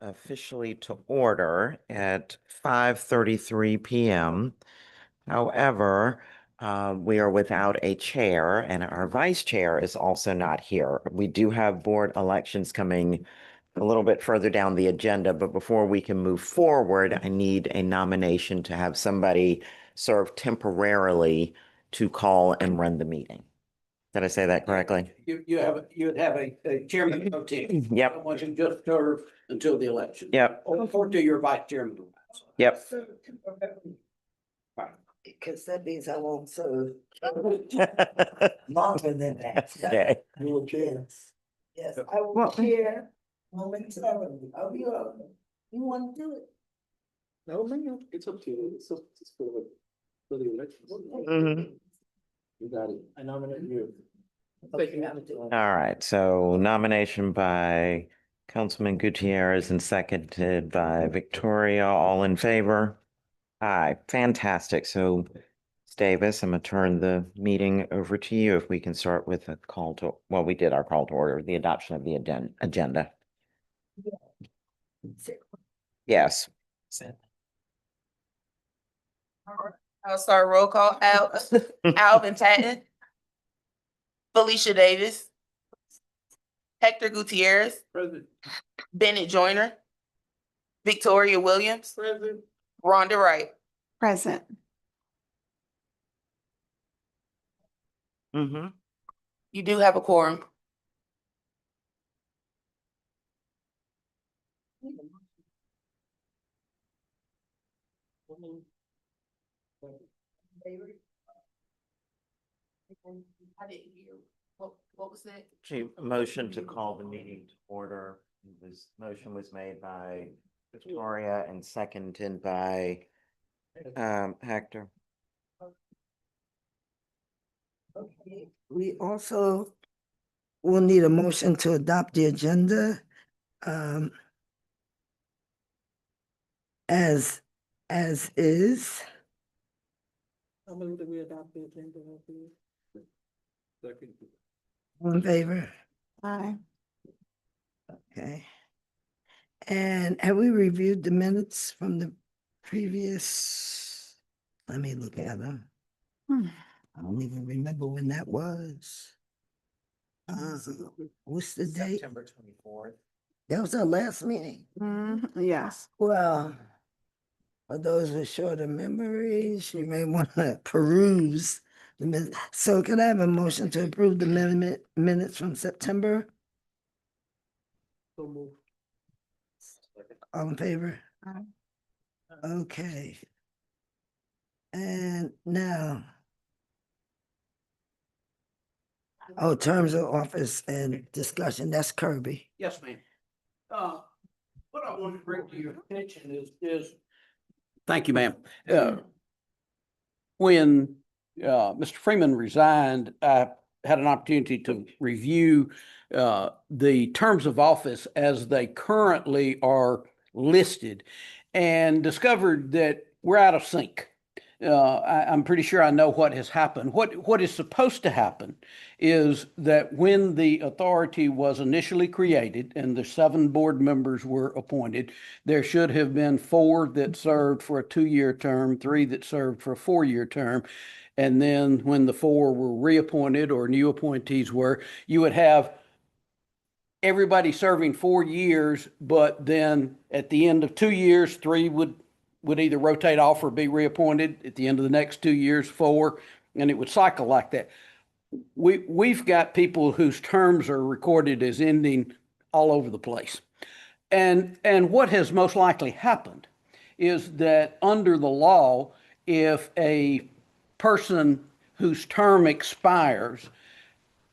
officially to order at 5:33 p.m. However, we are without a chair and our vice chair is also not here. We do have board elections coming a little bit further down the agenda, but before we can move forward, I need a nomination to have somebody serve temporarily to call and run the meeting. Did I say that correctly? You'd have a chairman pro tem. Yep. Someone who just serve until the election. Yep. Or to your vice chairman. Yep. Because that means I won't serve longer than that. Okay. You will chair. Yes, I will chair momentarily. I'll be on. You want to do it? No, man, it's up to you. It's for the elections. Mhm. You got it. I nominate you. Okay, I'm doing it. All right, so nomination by Councilman Gutierrez and seconded by Victoria. All in favor? Aye, fantastic. So, Davis, I'm gonna turn the meeting over to you if we can start with a call to, well, we did our call to order, the adoption of the agenda. Yes. I'll start roll call. Alvin Tatton. Felicia Davis. Hector Gutierrez. President. Bennett Joyner. Victoria Williams. President. Rhonda Wright. Present. Mm-hmm. You do have a quorum. I didn't hear. What was that? Motion to call the meeting to order. This motion was made by Victoria and seconded by Hector. Okay, we also will need a motion to adopt the agenda. As is. I move that we adopt the agenda. Second. All in favor? Aye. Okay. And have we reviewed the minutes from the previous? Let me look at them. I don't even remember when that was. What's the date? September 24th. That was our last meeting. Yes. Well, for those with shorter memories, you may want to peruse the minutes. So can I have a motion to approve the minutes from September? So move. All in favor? Aye. Okay. And now. Oh, terms of office and discussion, that's Kirby. Yes, ma'am. What I want to bring to your attention is. Thank you, ma'am. When Mr. Freeman resigned, I had an opportunity to review the terms of office as they currently are listed and discovered that we're out of sync. I'm pretty sure I know what has happened. What is supposed to happen is that when the authority was initially created and the 7 board members were appointed, there should have been 4 that served for a 2-year term, 3 that served for a 4-year term. And then when the 4 were reappointed or new appointees were, you would have everybody serving 4 years, but then at the end of 2 years, 3 would either rotate off or be reappointed. At the end of the next 2 years, 4, and it would cycle like that. We've got people whose terms are recorded as ending all over the place. And what has most likely happened is that under the law, if a person whose term expires,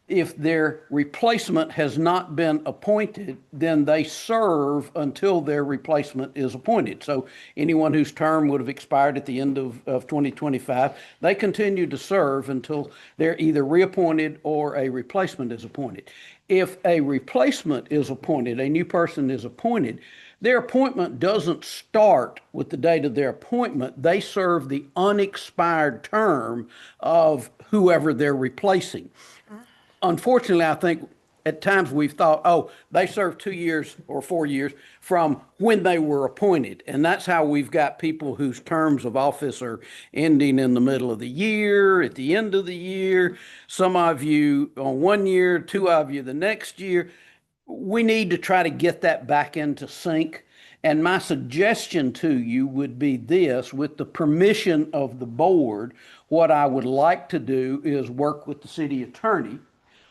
if their replacement has not been appointed, then they serve until their replacement is appointed. So anyone whose term would have expired at the end of 2025, they continue to serve until they're either reappointed or a replacement is appointed. If a replacement is appointed, a new person is appointed, their appointment doesn't start with the date of their appointment. They serve the unexpired term of whoever they're replacing. Unfortunately, I think at times we've thought, oh, they served 2 years or 4 years from when they were appointed. And that's how we've got people whose terms of office are ending in the middle of the year, at the end of the year, some of you on 1 year, two of you the next year. We need to try to get that back into sync. And my suggestion to you would be this: with the permission of the board, what I would like to do is work with the city attorney,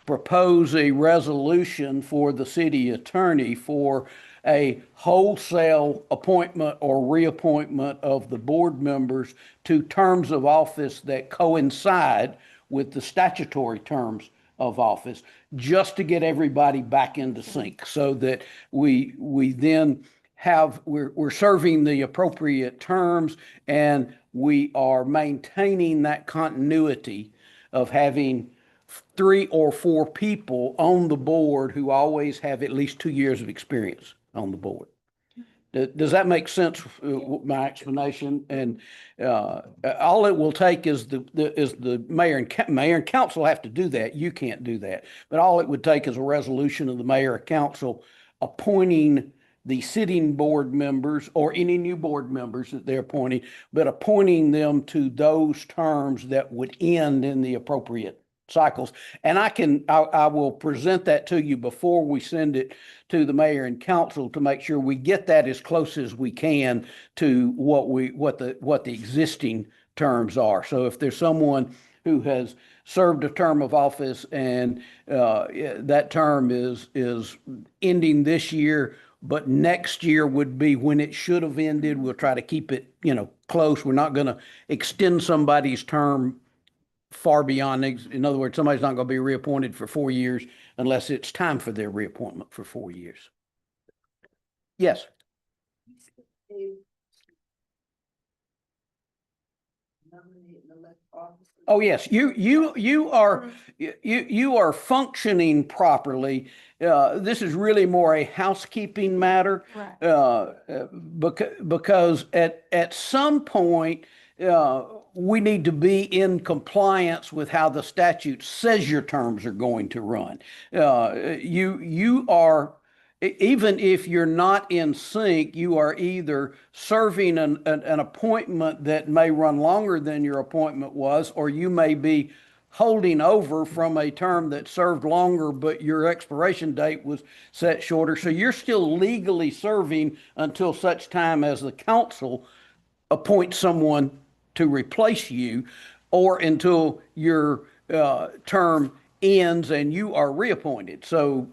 propose a resolution for the city attorney for a wholesale appointment or reappointment of the board members to terms of office that coincide with the statutory terms of office, just to get everybody back into sync, so that we then have, we're serving the appropriate terms, and we are maintaining that continuity of having 3 or 4 people on the board who always have at least 2 years of experience on the board. Does that make sense, my explanation? And all it will take is the mayor and council have to do that. You can't do that. But all it would take is a resolution of the mayor and council appointing the sitting board members or any new board members that they're appointing, but appointing them to those terms that would end in the appropriate cycles. And I will present that to you before we send it to the mayor and council to make sure we get that as close as we can to what the existing terms are. So if there's someone who has served a term of office and that term is ending this year, but next year would be when it should have ended, we'll try to keep it, close. We're not going to extend somebody's term far beyond. In other words, somebody's not going to be reappointed for 4 years unless it's time for their reappointment for 4 years. Yes. Oh, yes. You are functioning properly. This is really more a housekeeping matter. Right. Because at some point, we need to be in compliance with how the statute says your terms are going to run. You are, even if you're not in sync, you are either serving an appointment that may run longer than your appointment was, or you may be holding over from a term that served longer, but your expiration date was set shorter. So you're still legally serving until such time as the council appoints someone to replace you, or until your term ends and you are reappointed. So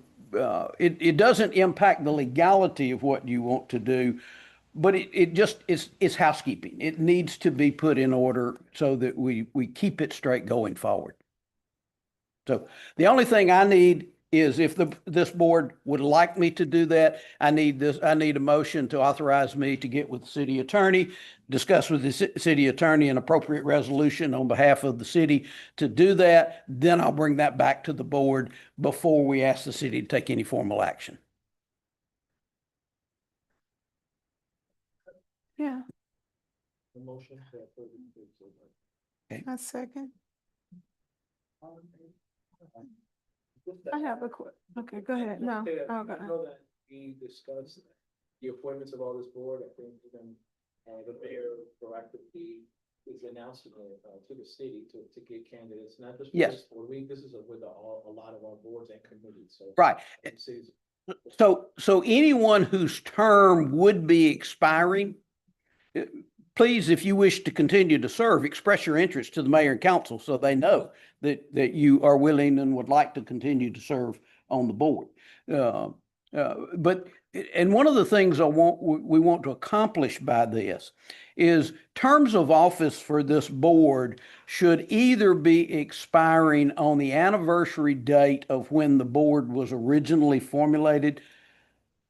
it doesn't impact the legality of what you want to do, but it just is housekeeping. It needs to be put in order so that we keep it straight going forward. So the only thing I need is, if this board would like me to do that, I need a motion to authorize me to get with the city attorney, discuss with the city attorney an appropriate resolution on behalf of the city to do that. Then I'll bring that back to the board before we ask the city to take any formal action. Yeah, The motion to approve it. a second. I have okay, go ahead. No, Okay, oh, I go ahead. know that we discussed the appointments of all this board. I think even the mayor proactively is announcing it to the city to get candidates, not just for Yes. this board. This is with a lot of our boards and committees, so. Right. and cities. So anyone whose term would be expiring, please, if you wish to continue to serve, express your interest to the mayor and council so they know that you are willing and would like to continue to serve on the board. But one of the things we want to accomplish by this is terms of office for this board should either be expiring on the anniversary date of when the board was originally formulated.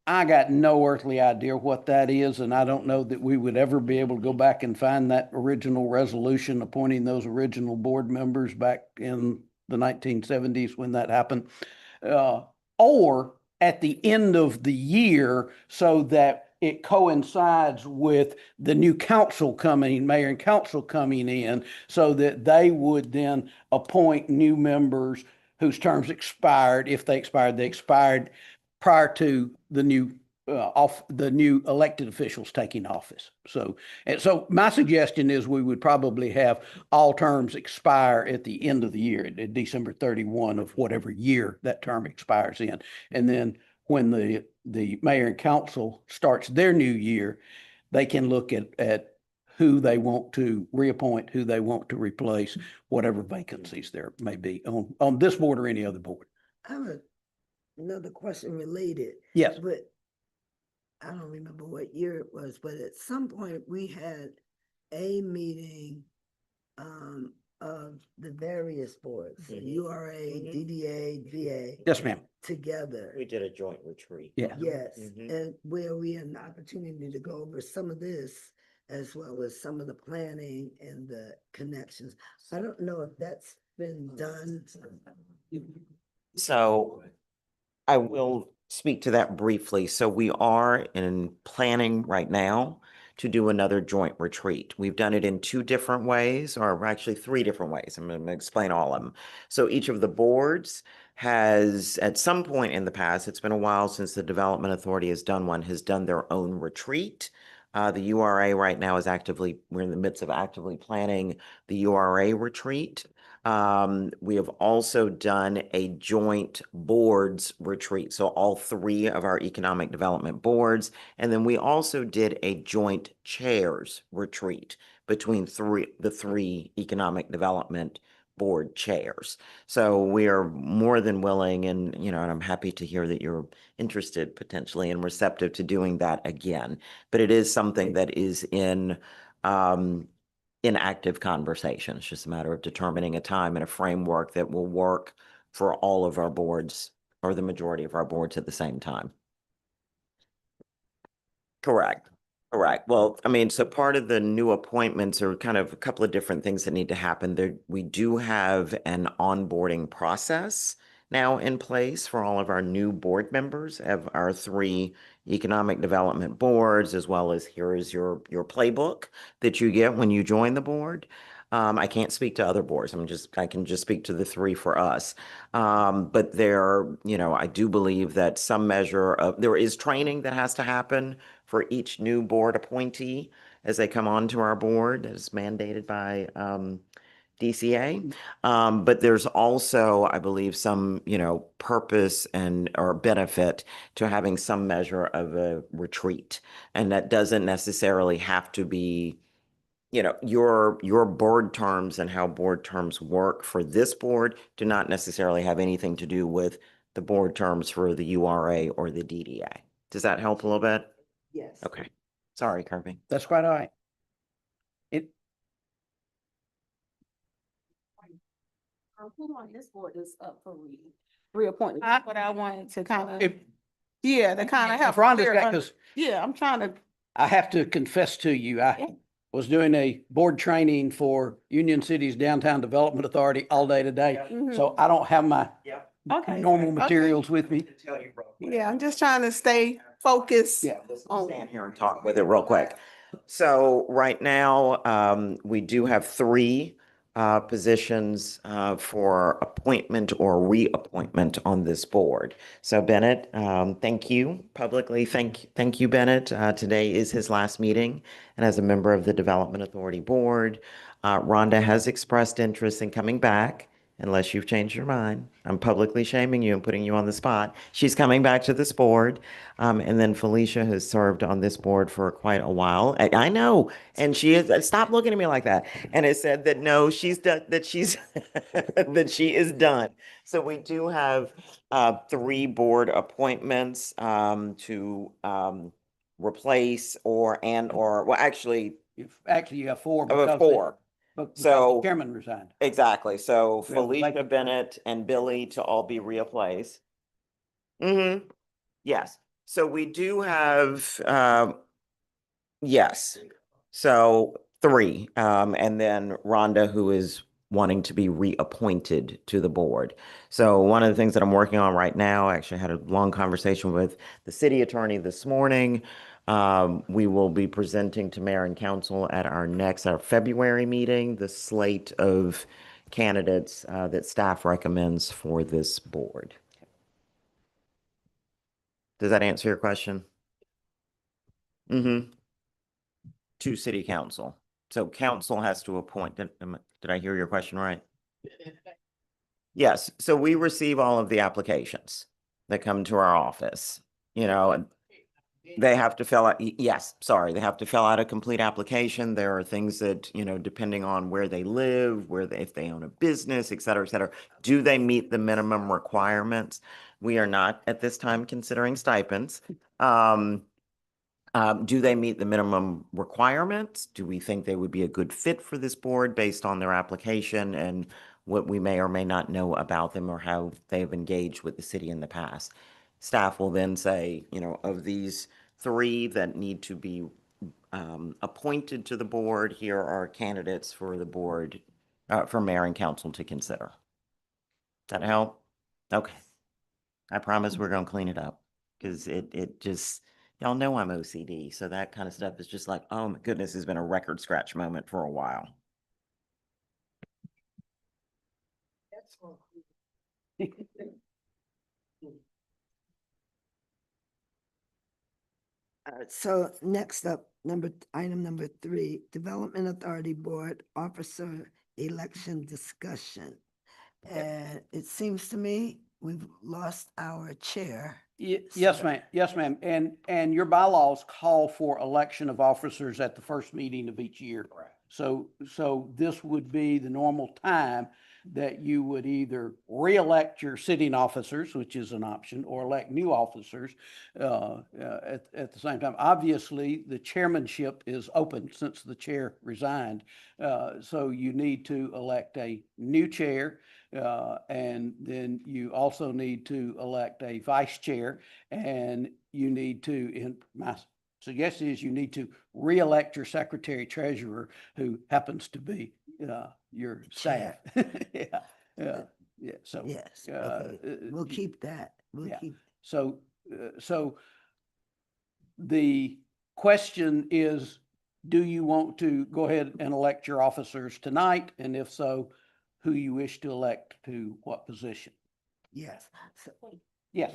I got no earthly idea what that is, and I don't know that we would ever be able to go back and find that original resolution appointing those original board members back in the 1970s when that happened. Or at the end of the year, so that it coincides with the new council mayor and council coming in, so that they would then appoint new members whose terms expired. If they expired prior to the new the new elected officials taking office. So, and so my suggestion is we would probably have all terms expire at the end of the year, at December 31 of whatever year that term expires in. And then when the mayor and council starts their new year, they can look at who they want to reappoint, who they want to replace, whatever vacancies there may be on this board or any other board. I have another question related. Yes. But I don't remember what year it was, but at some point we had a meeting of the various boards, URA, DDA, VA. Yes, ma'am. Together. We did a joint retreat. Yeah. Yes, Mhm. and where we had an opportunity to go over some of this as well as some of the planning and the connections. I don't know if that's been done. So I will speak to that briefly. So we are in planning right now to do another joint retreat. We've done it in two different ways, or actually three different ways. I'm going to explain all of them. So each of the boards has, at some point in the past, it's been a while since the Development Authority has done one, has done their own retreat. The URA right now is we're in the midst of actively planning the URA retreat. We have also done a joint boards retreat. So all three of our economic development boards. And then we also did a joint chairs retreat between the three economic development board chairs. So we are more than willing and I'm happy to hear that you're interested potentially and receptive to doing that again. But it is something that is in active conversation. It's just a matter of determining a time and a framework that will work for all of our boards or the majority of our boards at the same time. Correct. Correct. Well, I mean, so part of the new appointments are kind of a couple of different things that need to happen. There, we do have an onboarding process now in place for all of our new board members of our three economic development boards, as well as here is your playbook that you get when you join the board. I can't speak to other boards. I can just speak to the three for us. But I do believe that some measure of, there is training that has to happen for each new board appointee as they come onto our board, as mandated by DCA. But there's also, I believe, some, purpose or benefit to having some measure of a retreat. And that doesn't necessarily have to be, your board terms and how board terms work for this board do not necessarily have anything to do with the board terms for the URA or the DDA. Does that help a little bit? Yes. Okay. Sorry, Kirby. That's quite all right. Who on this board is up for reappointment? That's what I wanted to kind If of, to kind of if help. Rhonda's clear got, un- because Yeah, I'm trying to, I have to confess to you, Yeah. I was doing a board training for Union City's Downtown Development Authority all day today. So I don't have my Yep. okay. normal Okay. materials with me. Yeah, I'm just trying to stay focused. Yeah. Let's stand here and talk with it real quick. So right now, we do have three positions for appointment or reappointment on this board. So Bennett, thank you publicly. Thank you, Bennett. Today is his last meeting, and as a member of the Development Authority Board, Rhonda has expressed interest in coming back. Unless you've changed your mind, I'm publicly shaming you and putting you on the spot. She's coming back to this board. And then Felicia has served on this board for quite a while. I know. And she is, stop looking at me like that. And it said that no, she's done, that she's, that she is done. So we do have three board appointments to replace or well, actually, You have four. four. Because the So- chairman resigned. Exactly. So We have a Felicia vacant- Bennett and Billy to all be replaced. Mm-hmm. Yes. So we do have, yes. So three, and then Rhonda, who is wanting to be reappointed to the board. So one of the things that I'm working on right now, I actually had a long conversation with the city attorney this morning. We will be presenting to mayor and council at our February meeting, the slate of candidates that staff recommends for this board. Does that answer your question? Mm-hmm. To city council. So council has to appoint, did I hear your question right? Yes, so we receive all of the applications that come to our office, you know, and they have to fill out, yes, sorry, they have to fill out a complete application. There are things that, you know, depending on where they live, if they own a business, et cetera, do they meet the minimum requirements? We are not at this time considering stipends. Do they meet the minimum requirements? Do we think they would be a good fit for this board based on their application and what we may or may not know about them or how they've engaged with the city in the past? Staff will then say, you know, of these 3 that need to be appointed to the board, here are candidates for the board, for mayor and council to consider. Does that help? Okay. I promise we're gonna clean it up because it just, y'all know I'm OCD, so that kind of stuff is just like, oh my goodness, has been a record scratch moment for a while. So next up, item number 3, Development Authority Board Officer Election Discussion. And it seems to me we've lost our chair. Yes, ma'am. Yes, ma'am. And your bylaws call for election of officers at the first meeting of each year. So this would be the normal time that you would either re-elect your sitting officers, which is an option, or elect new officers at the same time. Obviously, the chairmanship is open since the chair resigned. So you need to elect a new chair. And then you also need to elect a vice chair, and you need to, my suggestion is you need to re-elect your secretary treasurer, who happens to be your staff. Yeah. So Yes, okay. We'll keep that. We'll yeah. keep. So the question is, do you want to go ahead and elect your officers tonight? And if so, who you wish to elect to what position? Yes. So, Yes.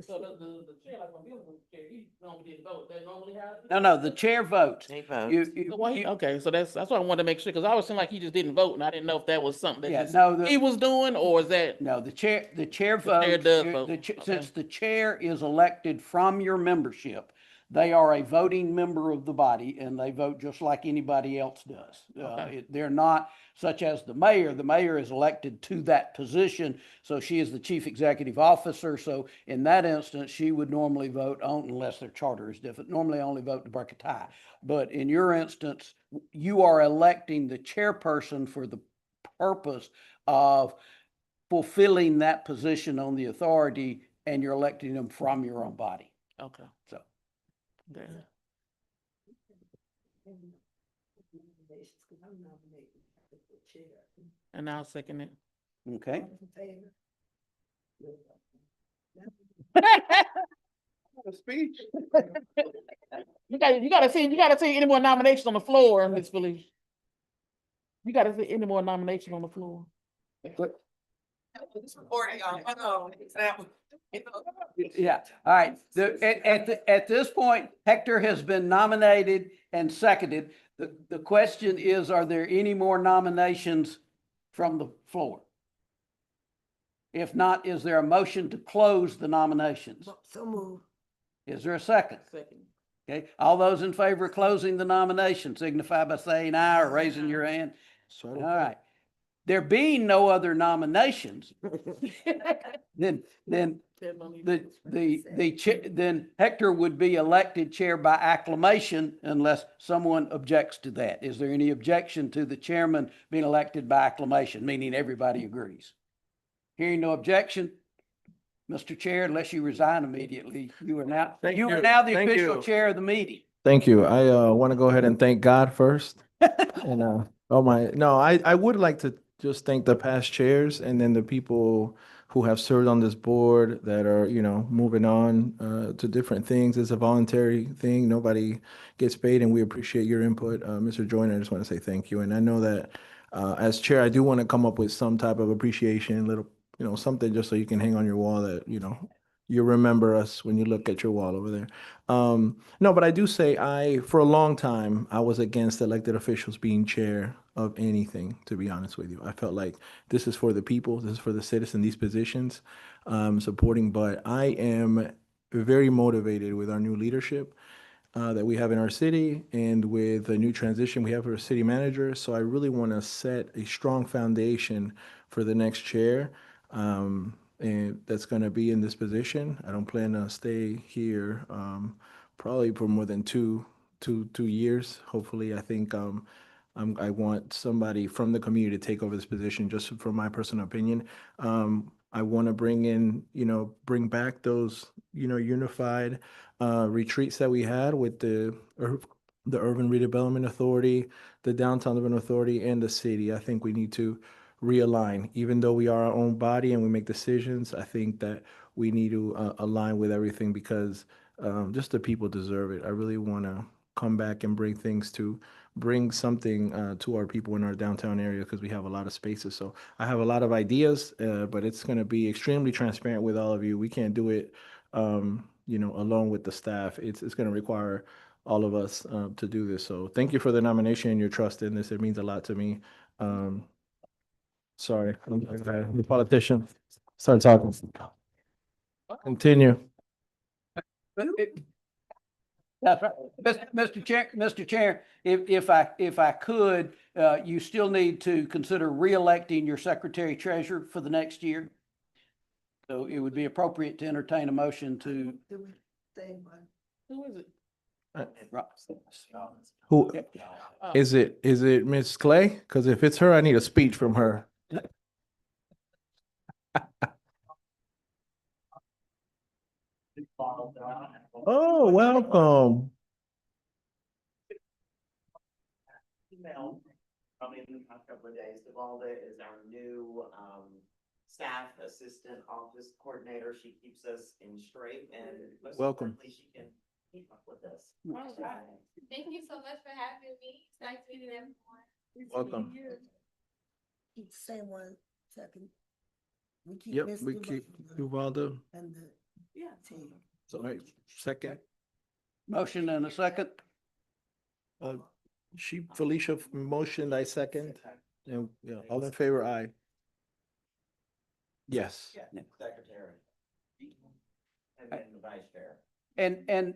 So the chair, like when he was the chair, he normally didn't vote, they normally have. No, the chair votes. They vote. So why he, okay, so that's what I wanted to make sure, because I always seemed like he just didn't vote, and I didn't know if that was something Yeah, that no, he was doing, or is that? No, the chair chair votes. does vote, Since okay. the chair is elected from your membership, they are a voting member of the body, and they vote just like anybody else does. Okay. They're not such as the mayor. The mayor is elected to that position, so she is the chief executive officer. So in that instance, she would normally vote on, unless their charter is different, normally only vote to break a tie. But in your instance, you are electing the chairperson for the purpose of fulfilling that position on the authority, and you're electing them from your own body. Okay. So. Okay. And I'll second it. Okay. Speech. You gotta see any more nominations on the floor, Ms. Felicia. You gotta see any more nominations on the floor. This recording, y'all. Yeah, all right. At this point, Hector has been nominated and seconded. The question is, are there any more nominations from the floor? If not, is there a motion to close the nominations? So move. Is there a second? Second. Okay, all those in favor of closing the nomination signify by saying aye or raising your hand. All right. There being no other nominations, then then Hector would be elected chair by acclamation unless someone objects to that. Is there any objection to the chairman being elected by acclamation, meaning everybody agrees? Hearing no objection, Mr. Chair, unless you resign immediately, you are now Thank the you. official Thank you. chair of the meeting. Thank you. I want to go ahead and thank God first. And I would like to just thank the past chairs and then the people who have served on this board that are, moving on to different things. It's a voluntary thing. Nobody gets paid, and we appreciate your input. Mr. Joyner, I just want to say thank you. And I know that As chair, I do want to come up with some type of appreciation, little, something just so you can hang on your wall that, you remember us when you look at your wall over there. No, but I do say for a long time, I was against elected officials being chair of anything, to be honest with you. I felt like this is for the people, this is for the citizen, these positions, supporting, but I am very motivated with our new leadership that we have in our city and with the new transition we have for a city manager. So I really want to set a strong foundation for the next chair. And that's going to be in this position. I don't plan to stay here probably for more than two years. Hopefully, I think I want somebody from the community to take over this position, just from my personal opinion. I want to bring back those, unified retreats that we had with the Urban Redevelopment Authority, the Downtown Development Authority, and the city. I think we need to realign. Even though we are our own body and we make decisions, I think that we need to align with everything because just the people deserve it. I really want to come back and bring something to our people in our downtown area because we have a lot of spaces. So I have a lot of ideas, but it's going to be extremely transparent with all of you. We can't do it, alone with the staff. It's going to require all of us to do this. So thank you for the nomination and your trust in this. It means a lot to me. Sorry, the politician. Start talking. Continue. That's right. Mr. Chair, if I could, you still need to consider re-electing your secretary treasurer for the next year. So it would be appropriate to entertain a motion to. Do we say one? Who is it? Who is it? Is it Miss Clay? Because if it's her, I need a speech from her. Oh, welcome. Email from in a couple of days. Devalda is our new staff assistant office coordinator. She keeps us in straight and most Welcome. importantly, she can keep up with us. Thank you so much for having me. It's nice meeting everyone. Welcome. Keep saying 1 second. We keep Yep, Miss we keep Duvalda Duvalda. and the team. So, all right, second. Motion and a second. Felicia motioned, I second. And yeah, all in favor, aye. Yes. Secretary. And then the vice chair. And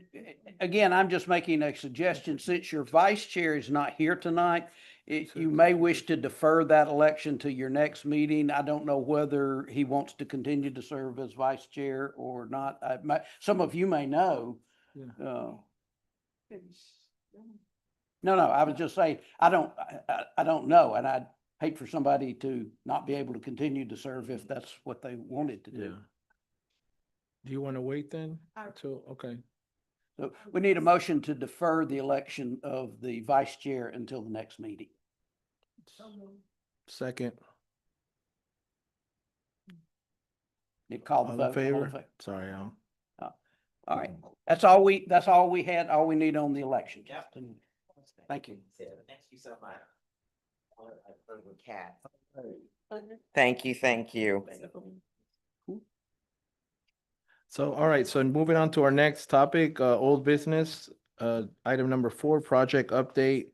again, I'm just making a suggestion, since your vice chair is not here tonight, you may wish to defer that election to your next meeting. I don't know whether he wants to continue to serve as vice chair or not. Some of you may know. Yeah. No, I was just saying, I don't know, and I'd hate for somebody to not be able to continue to serve if that's what they wanted to Yeah. do. Do you want to wait then? Okay. So we need a motion to defer the election of the vice chair until the next meeting. Second. It called the All vote. in All favor? Sorry, All right, that's all we had, all we need on the election. Yep. Thank you. Thank you so much. Cat. Thank you. So, all right, so moving on to our next topic, old business, item number 4, project update,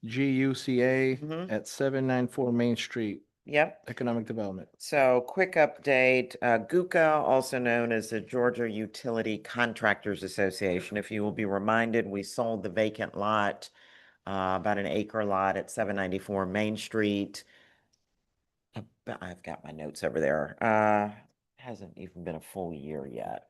GUCA Mhm. at 794 Main Street, Yep. economic development. So quick update, GUCA, also known as the Georgia Utility Contractors Association. If you will be reminded, we sold the vacant lot, about an acre lot at 794 Main Street. I've got my notes over there. Hasn't even been a full year yet.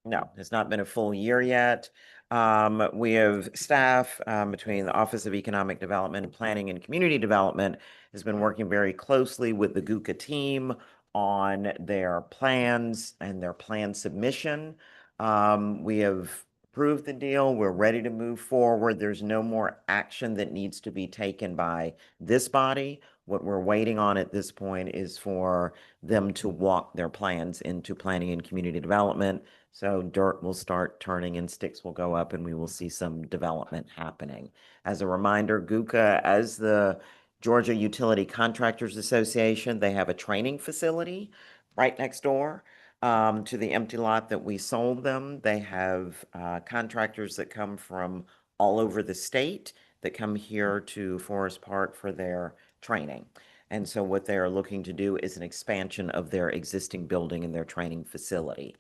No, it's not been a full year yet. We have staff between the Office of Economic Development and Planning and Community Development has been working very closely with the GUCA team on their plans and their plan submission. We have approved the deal. We're ready to move forward. There's no more action that needs to be taken by this body. What we're waiting on at this point is for them to walk their plans into planning and community development. So dirt will start turning and sticks will go up and we will see some development happening. As a reminder, GUCA, as the Georgia Utility Contractors Association. They have a training facility right next door to the empty lot that we sold them. They have contractors that come from all over the state that come here to Forest Park for their training. And so what they are looking to do is an expansion of their existing building and their training facility.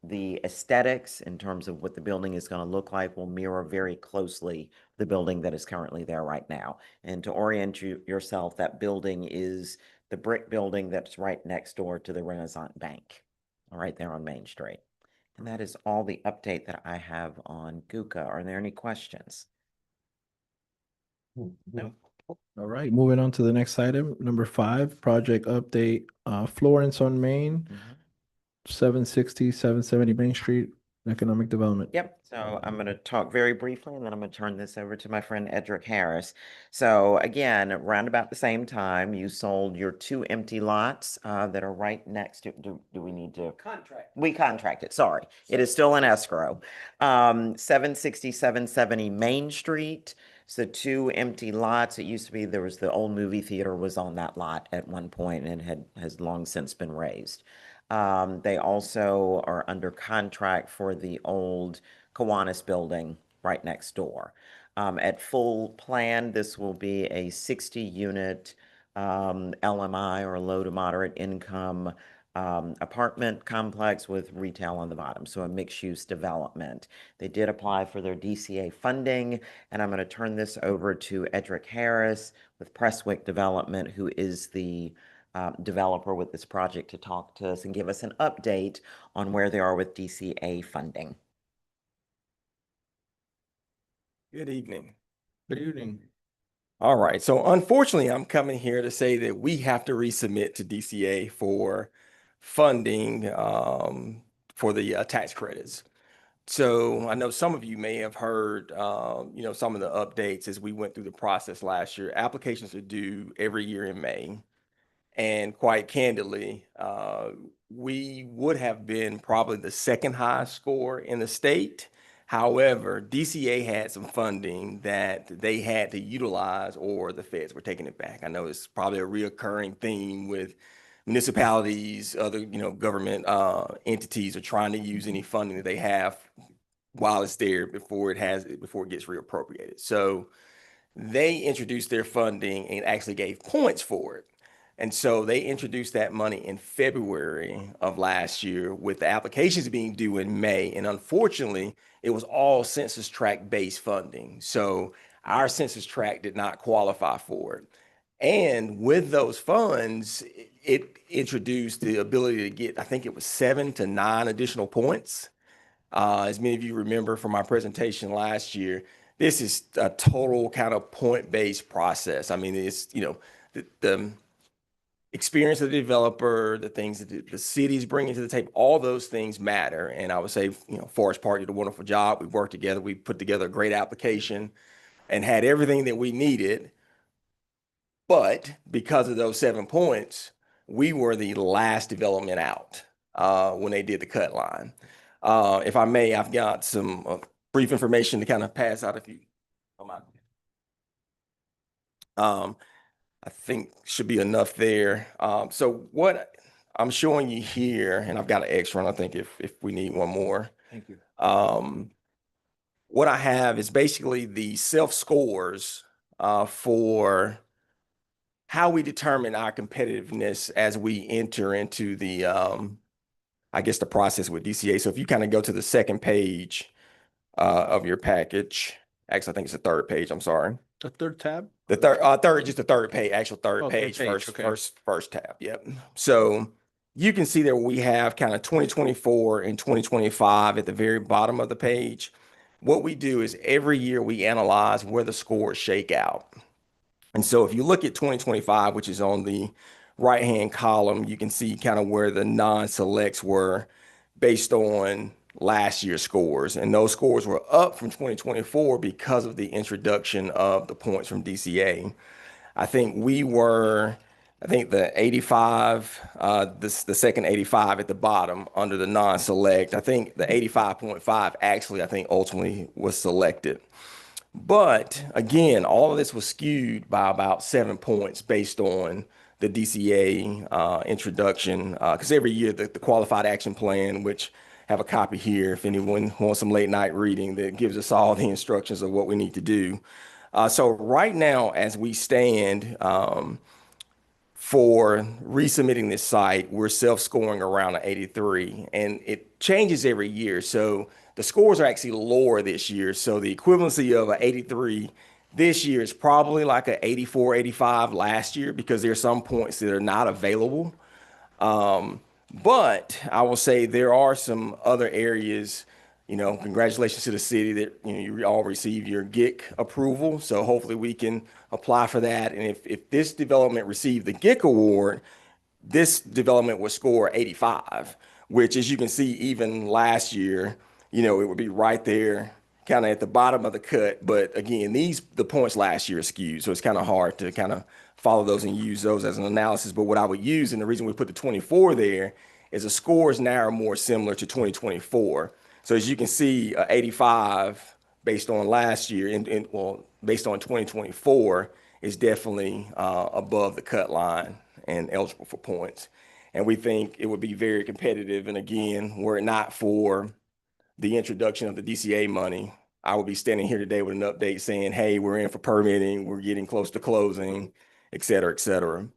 The aesthetics in terms of what the building is going to look like will mirror very closely the building that is currently there right now. And to orient yourself, that building is the brick building that's right next door to the Renaissance Bank, right there on Main Street. And that is all the update that I have on GUCA. Are there any questions? No. All right, moving on to the next item, number 5, project update, Florence on Main, 760, 770 Main Street, economic development. Yep, so I'm going to talk very briefly and then I'm going to turn this over to my friend Edric Harris. So again, around about the same time, you sold your 2 empty lots that are right next to, do we need to? Contract. We contracted, sorry. It is still in escrow. 760, 770 Main Street. So 2 empty lots. It used to be there was the old movie theater was on that lot at one point and has long since been razed. They also are under contract for the old Kiwanis building right next door. At full plan, this will be a 60-unit LMI or low to moderate income apartment complex with retail on the bottom, so a mixed-use development. They did apply for their DCA funding, and I'm going to turn this over to Edric Harris with Prestwick Development, who is the developer with this project, to talk to us and give us an update on where they are with DCA funding. Good evening. Good evening. All right. So unfortunately, I'm coming here to say that we have to resubmit to DCA for funding for the tax credits. So I know some of you may have heard, some of the updates as we went through the process last year. Applications are due every year in May. And quite candidly, we would have been probably the second highest score in the state. However, DCA had some funding that they had to utilize or the feds were taking it back. I know it's probably a reoccurring theme with municipalities, other, government entities are trying to use any funding that they have while it's there before it gets reappropriated. So they introduced their funding and actually gave points for it. And so they introduced that money in February of last year with the applications being due in May. And unfortunately, it was all census tract based funding. So our census tract did not qualify for it. And with those funds, it introduced the ability to get, I think it was 7 to 9 additional points. As many of you remember from my presentation last year, this is a total kind of point-based process. I mean, it's, the experience of the developer, the things that the city's bringing to the table, all those things matter. And I would say, Forest Park did a wonderful job. We worked together. We put together a great application and had everything that we needed. But because of those 7 points, we were the last development out when they did the cut line. If I may, I've got some brief information to kind of pass out if you don't mind. I think should be enough there. So what I'm showing you here, and I've got an extra one, I think if we need one more. Thank you. What I have is basically the self scores for how we determine our competitiveness as we enter into the, the process with DCA. So if you kind of go to the second page of your package, actually, I think it's the third page, I'm sorry. The third tab? The just the third page, actual third Oh, page, third page, okay. first tab. Yep. So you can see that we have kind of 2024 and 2025 at the very bottom of the page. What we do is every year we analyze where the scores shake out. And so if you look at 2025, which is on the right-hand column, you can see kind of where the non-selects were based on last year's scores. And those scores were up from 2024 because of the introduction of the points from DCA. I think the 85, the second 85 at the bottom under the non-select, I think the 85.5 actually, I think ultimately was selected. But again, all of this was skewed by about 7 points based on the DCA introduction. Because every year the Qualified Action Plan, which have a copy here if anyone wants some late night reading, that gives us all the instructions of what we need to do. So right now, as we stand, for resubmitting this site, we're self-scoring around an 83, and it changes every year. So the scores are actually lower this year. So the equivalency of an 83 this year is probably like an 84, 85 last year, because there are some points that are not available. But I will say there are some other areas. Congratulations to the city that, you all receive your GIC approval. So hopefully we can apply for that. And if this development received the GIC award, this development would score 85, which, as you can see, even last year, it would be right there, kind of at the bottom of the cut. But again, the points last year are skewed. So it's kind of hard to kind of follow those and use those as an analysis. But what I would use, and the reason we put the 24 there, is the scores now are more similar to 2024. So as you can see, 85 based on last year, and well, based on 2024, is definitely above the cut line and eligible for points. And we think it would be very competitive. And again, were it not for the introduction of the DCA money, I would be standing here today with an update saying, hey, we're in for permitting, we're getting close to closing, et cetera, et cetera.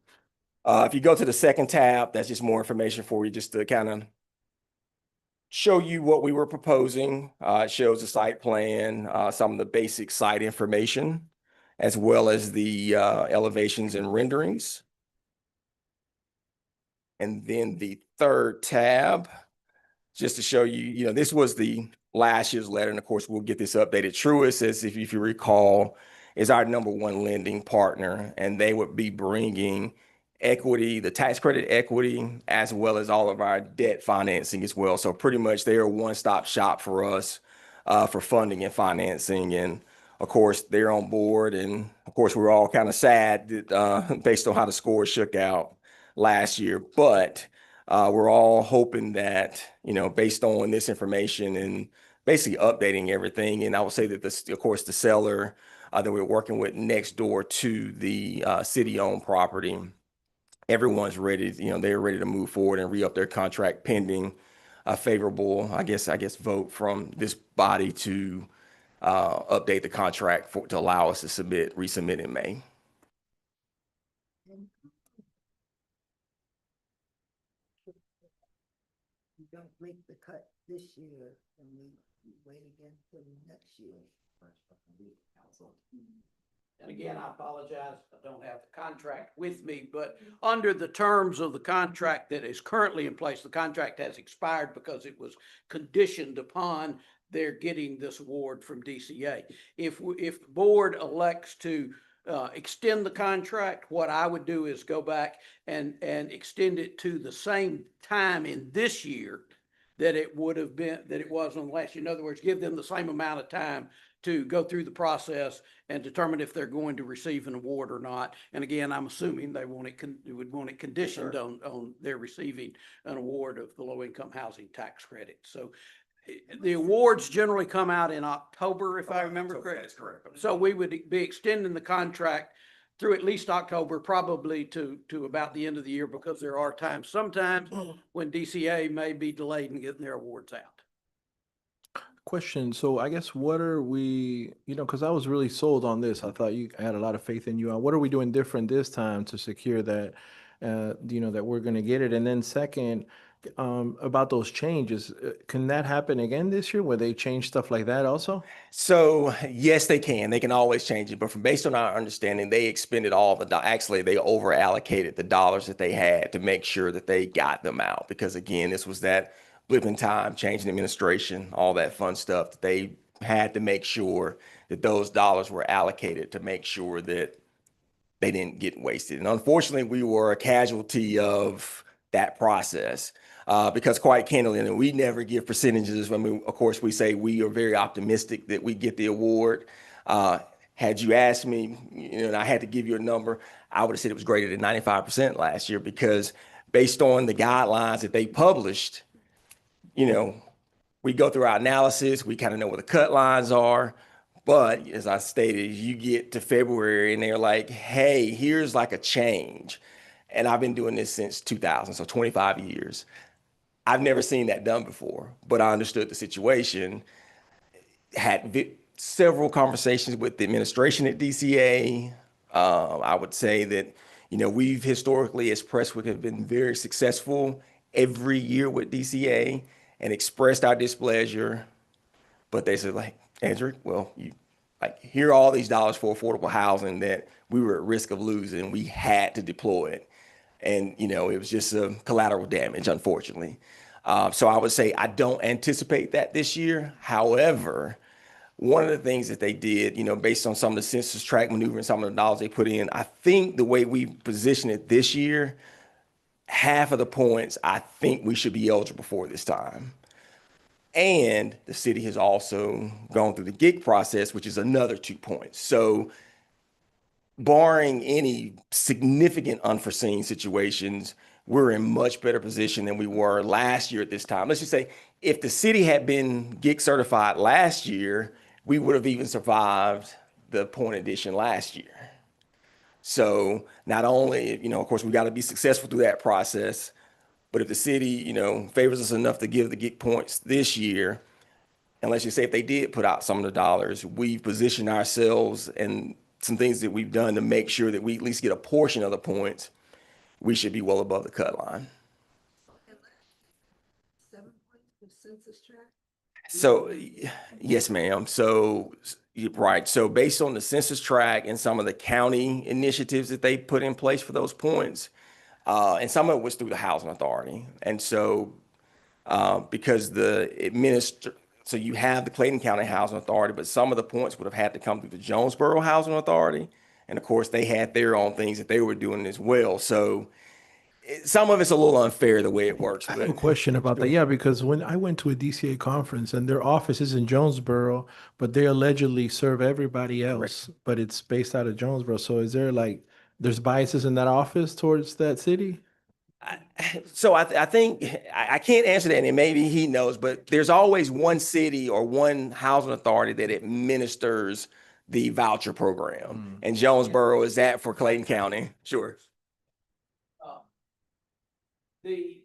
If you go to the second tab, that's just more information for you, just to kind of show you what we were proposing. It shows the site plan, some of the basic site information, as well as the elevations and renderings. And then the third tab, just to show you, this was the last year's letter. And of course, we'll get this updated. Truist, as if you recall, is our #1 lending partner, and they would be bringing equity, the tax credit equity, as well as all of our debt financing as well. So pretty much they're a one-stop shop for us for funding and financing. And of course, they're on board. And of course, we're all kind of sad that, based on how the scores shook out last year. But we're all hoping that, based on this information and basically updating everything. And I would say that this, of course, the seller that we're working with next door to the city-owned property, everyone's ready, they're ready to move forward and re-up their contract pending a favorable, I guess, vote from this body to update the contract to allow us to resubmit in May. You don't make the cut this year, and we wait again till next year. And again, I apologize, I don't have the contract with me, but under the terms of the contract that is currently in place, the contract has expired because it was conditioned upon their getting this award from DCA. If the board elects to extend the contract, what I would do is go back and extend it to the same time in this year that it would have been, that it was on last year. In other words, give them the same amount of time to go through the process and determine if they're going to receive an award or not. And again, I'm assuming they would want it conditioned on their receiving an award of the low-income housing tax credit. So the awards generally come out in October, if I remember correctly. That's correct. So we would be extending the contract through at least October, probably to about the end of the year, because there are times, sometimes when DCA may be delayed in getting their awards out. Question. So I guess what are we, because I was really sold on this. I thought I had a lot of faith in you. What are we doing different this time to secure that, that we're going to get it? And then second, about those changes, can that happen again this year where they change stuff like that also? So yes, they can. They can always change it. But based on our understanding, they expended all actually they over allocated the dollars that they had to make sure that they got them out. Because again, this was that blip in time, changing administration, all that fun stuff that they had to make sure that those dollars were allocated to make sure that they didn't get wasted. And unfortunately, we were a casualty of that process. Because quite candidly, and we never give percentages. Of course, we say we are very optimistic that we get the award. Had you asked me, and I had to give you a number, I would have said it was greater than 95% last year, because based on the guidelines that they published, we go through our analysis, we kind of know where the cut lines are, But as I stated, you get to February and they're like, hey, here's like a change. And I've been doing this since 2000, so 25 years. I've never seen that done before, but I understood the situation. Had several conversations with the administration at DCA. I would say that, we've historically, as Prestwick, have been very successful every year with DCA and expressed our displeasure. But they said, like, Andrew, well, here are all these dollars for affordable housing that we were at risk of losing. We had to deploy it. And, it was just a collateral damage, unfortunately. So I would say I don't anticipate that this year. However, one of the things that they did, based on some of the census tract maneuver and some of the dollars they put in, I think the way we position it this year, half of the points I think we should be eligible for this time. And the city has also gone through the GIG process, which is another 2 points. So barring any significant unforeseen situations, we're in much better position than we were last year at this time. Let's just say if the city had been GIG certified last year, we would have even survived the point addition last year. So not only, of course, we got to be successful through that process, but if the city, favors us enough to give the GIG points this year, and let's just say if they did put out some of the dollars, we've positioned ourselves and some things that we've done to make sure that we at least get a portion of the points, we should be well above the cut line. 7 points for census tract? So, yes, ma'am. So, right. So based on the census tract and some of the county initiatives that they put in place for those points, and some of it was through the housing authority. And so, because so you have the Clayton County Housing Authority, but some of the points would have had to come through the Jonesboro Housing Authority. And of course, they had their own things that they were doing as well. So some of it's a little unfair the way it works. I have a question about that. Yeah, because when I went to a DCA conference and their office is in Jonesboro, but they allegedly serve everybody else, but it's based out of Jonesboro. So is there there's biases in that office towards that city? So I think I can't answer that, and maybe he knows, but there's always one city or one housing authority that administers the voucher program. And Jonesboro is that for Clayton County. Sure. The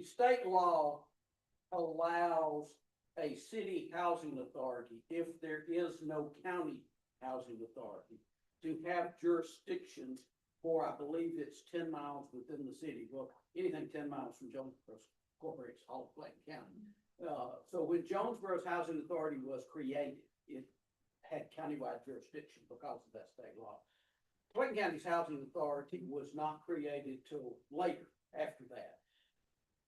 state law allows a city housing authority, if there is no county housing authority, to have jurisdictions for, I believe it's 10 miles within the city. Well, anything 10 miles from Jonesboro incorporates all of Clayton County. So when Jonesboro's housing authority was created, it had countywide jurisdiction because of that state law. Clayton County's housing authority was not created till later after that.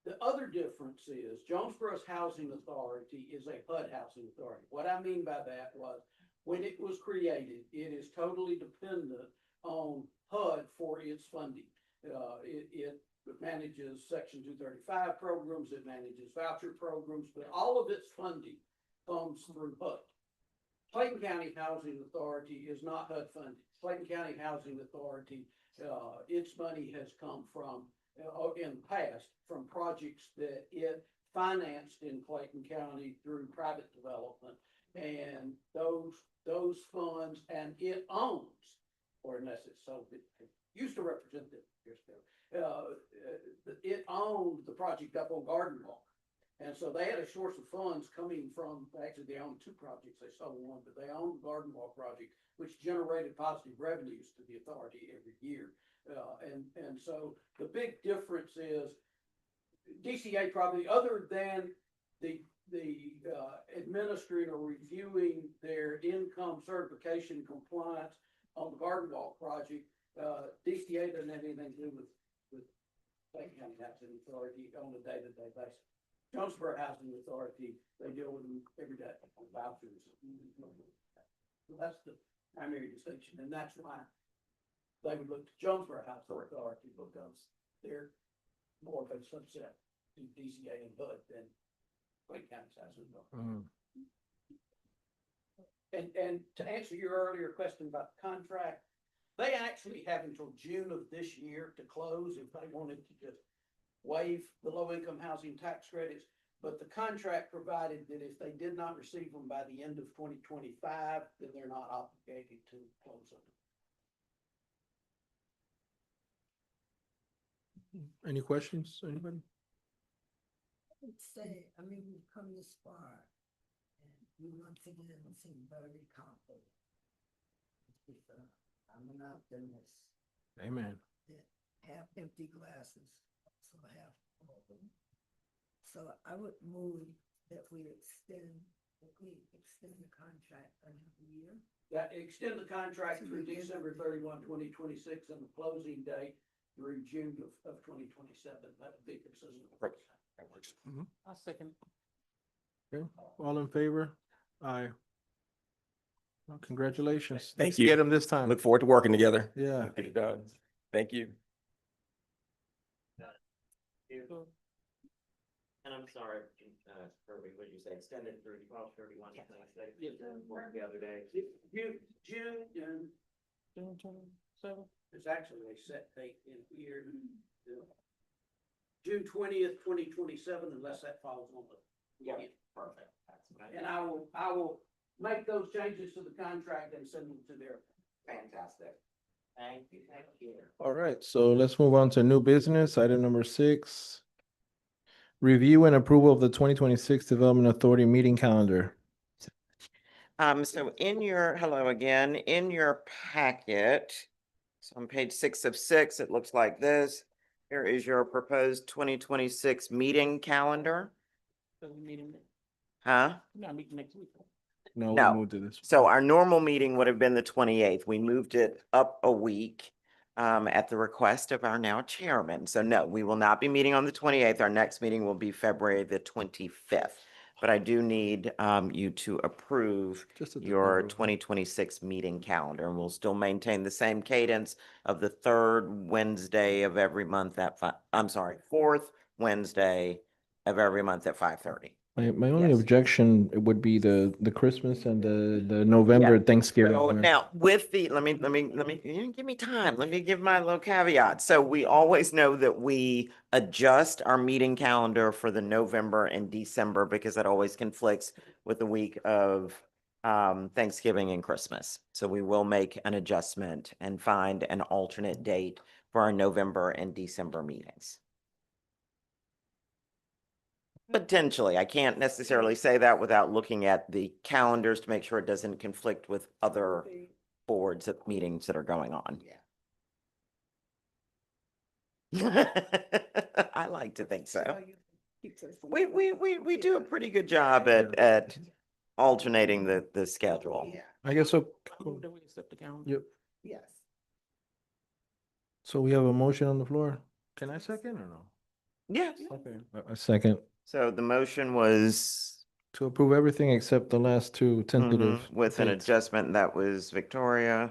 The other difference is Jonesboro's housing authority is a HUD housing authority. What I mean by that was when it was created, it is totally dependent on HUD for its funding. It manages Section 235 programs, it manages voucher programs, but all of its funding comes through HUD. Clayton County Housing Authority is not HUD funded. Clayton County Housing Authority, its money has come from, in the past, from projects that it financed in Clayton County through private development. And those funds, and it owns, or unless it's sold, it used to represent it years ago. It owned the project up on Garden Walk. And so they had a source of funds coming from, actually they owned 2 projects, they sold one, but they owned the Garden Walk project, which generated positive revenues to the authority every year. And so the big difference is DCA probably, other than the administering or reviewing their income certification compliance on the Garden Walk project, DCA doesn't have anything to do with Clayton County Housing Authority on a day-to-day basis. Jonesboro Housing Authority, they deal with them every day on vouchers. So that's the primary distinction, and that's why they would look to Jonesboro Housing Authority, because they're more of a subset to DCA and HUD than Clayton County's Housing Authority. And to answer your earlier question about the contract, they actually have until June of this year to close if they wanted to just waive the low income housing tax credits. But the contract provided that if they did not receive them by the end of 2025, then they're not obligated to close them. Any questions, anybody? I'd say, I mean, we've come this far, and we once again seem very confident. I'm an optimist. Amen. Half empty glasses, also half full. So I would move that we extend the contract another year. That extend the contract through December 31, 2026, and the closing date through June of 2027. That would be consistent. Right. That works. I second. Okay, all in favor? Aye. Well, congratulations. Thank Let's you. Get them this time. Look forward to working together. Yeah. Get it done. Thank you. And I'm sorry, Kirby, what did you say, extended through 12/31? Work the other day. June, June 27th. there's actually a set date in here. June 20th, 2027, unless that falls on the. Yeah, perfect. That's what And I will make those changes to the contract and send them to their. Fantastic. Thank you, thank you. All right, so let's move on to new business, item number 6. Review and approval of the 2026 Development Authority meeting calendar. So hello again, in your packet, so on page 6 of 6, it looks like this. Here is your proposed 2026 meeting calendar, So we meeting, huh? we're not meeting next week. No, No. we moved to this. So our normal meeting would have been the 28th. We moved it up a week at the request of our now chairman. So no, we will not be meeting on the 28th. Our next meeting will be February the 25th. But I do need you to approve Just at the your number. 2026 meeting calendar. And we'll still maintain the same cadence of the third Wednesday of every month at fourth Wednesday of every month at 5:30. My only Yes. objection would be the Christmas and the November Thanksgiving. So one. now with the, let me, you didn't give me time. Let me give my little caveat. So we always know that we adjust our meeting calendar for the November and December because that always conflicts with the week of Thanksgiving and Christmas. So we will make an adjustment and find an alternate date for our November and December meetings. Potentially, I can't necessarily say that without looking at the calendars to make sure it doesn't conflict with other boards of meetings that are going on. I like to think so. We do a pretty good job at alternating the schedule. I guess so. I move that we accept the calendar. Yep. Yes. So we have a motion on the floor. Can I second or no? Yes. Okay. A second So the motion was to approve everything except the last two tentative. with an dates. adjustment that was Victoria.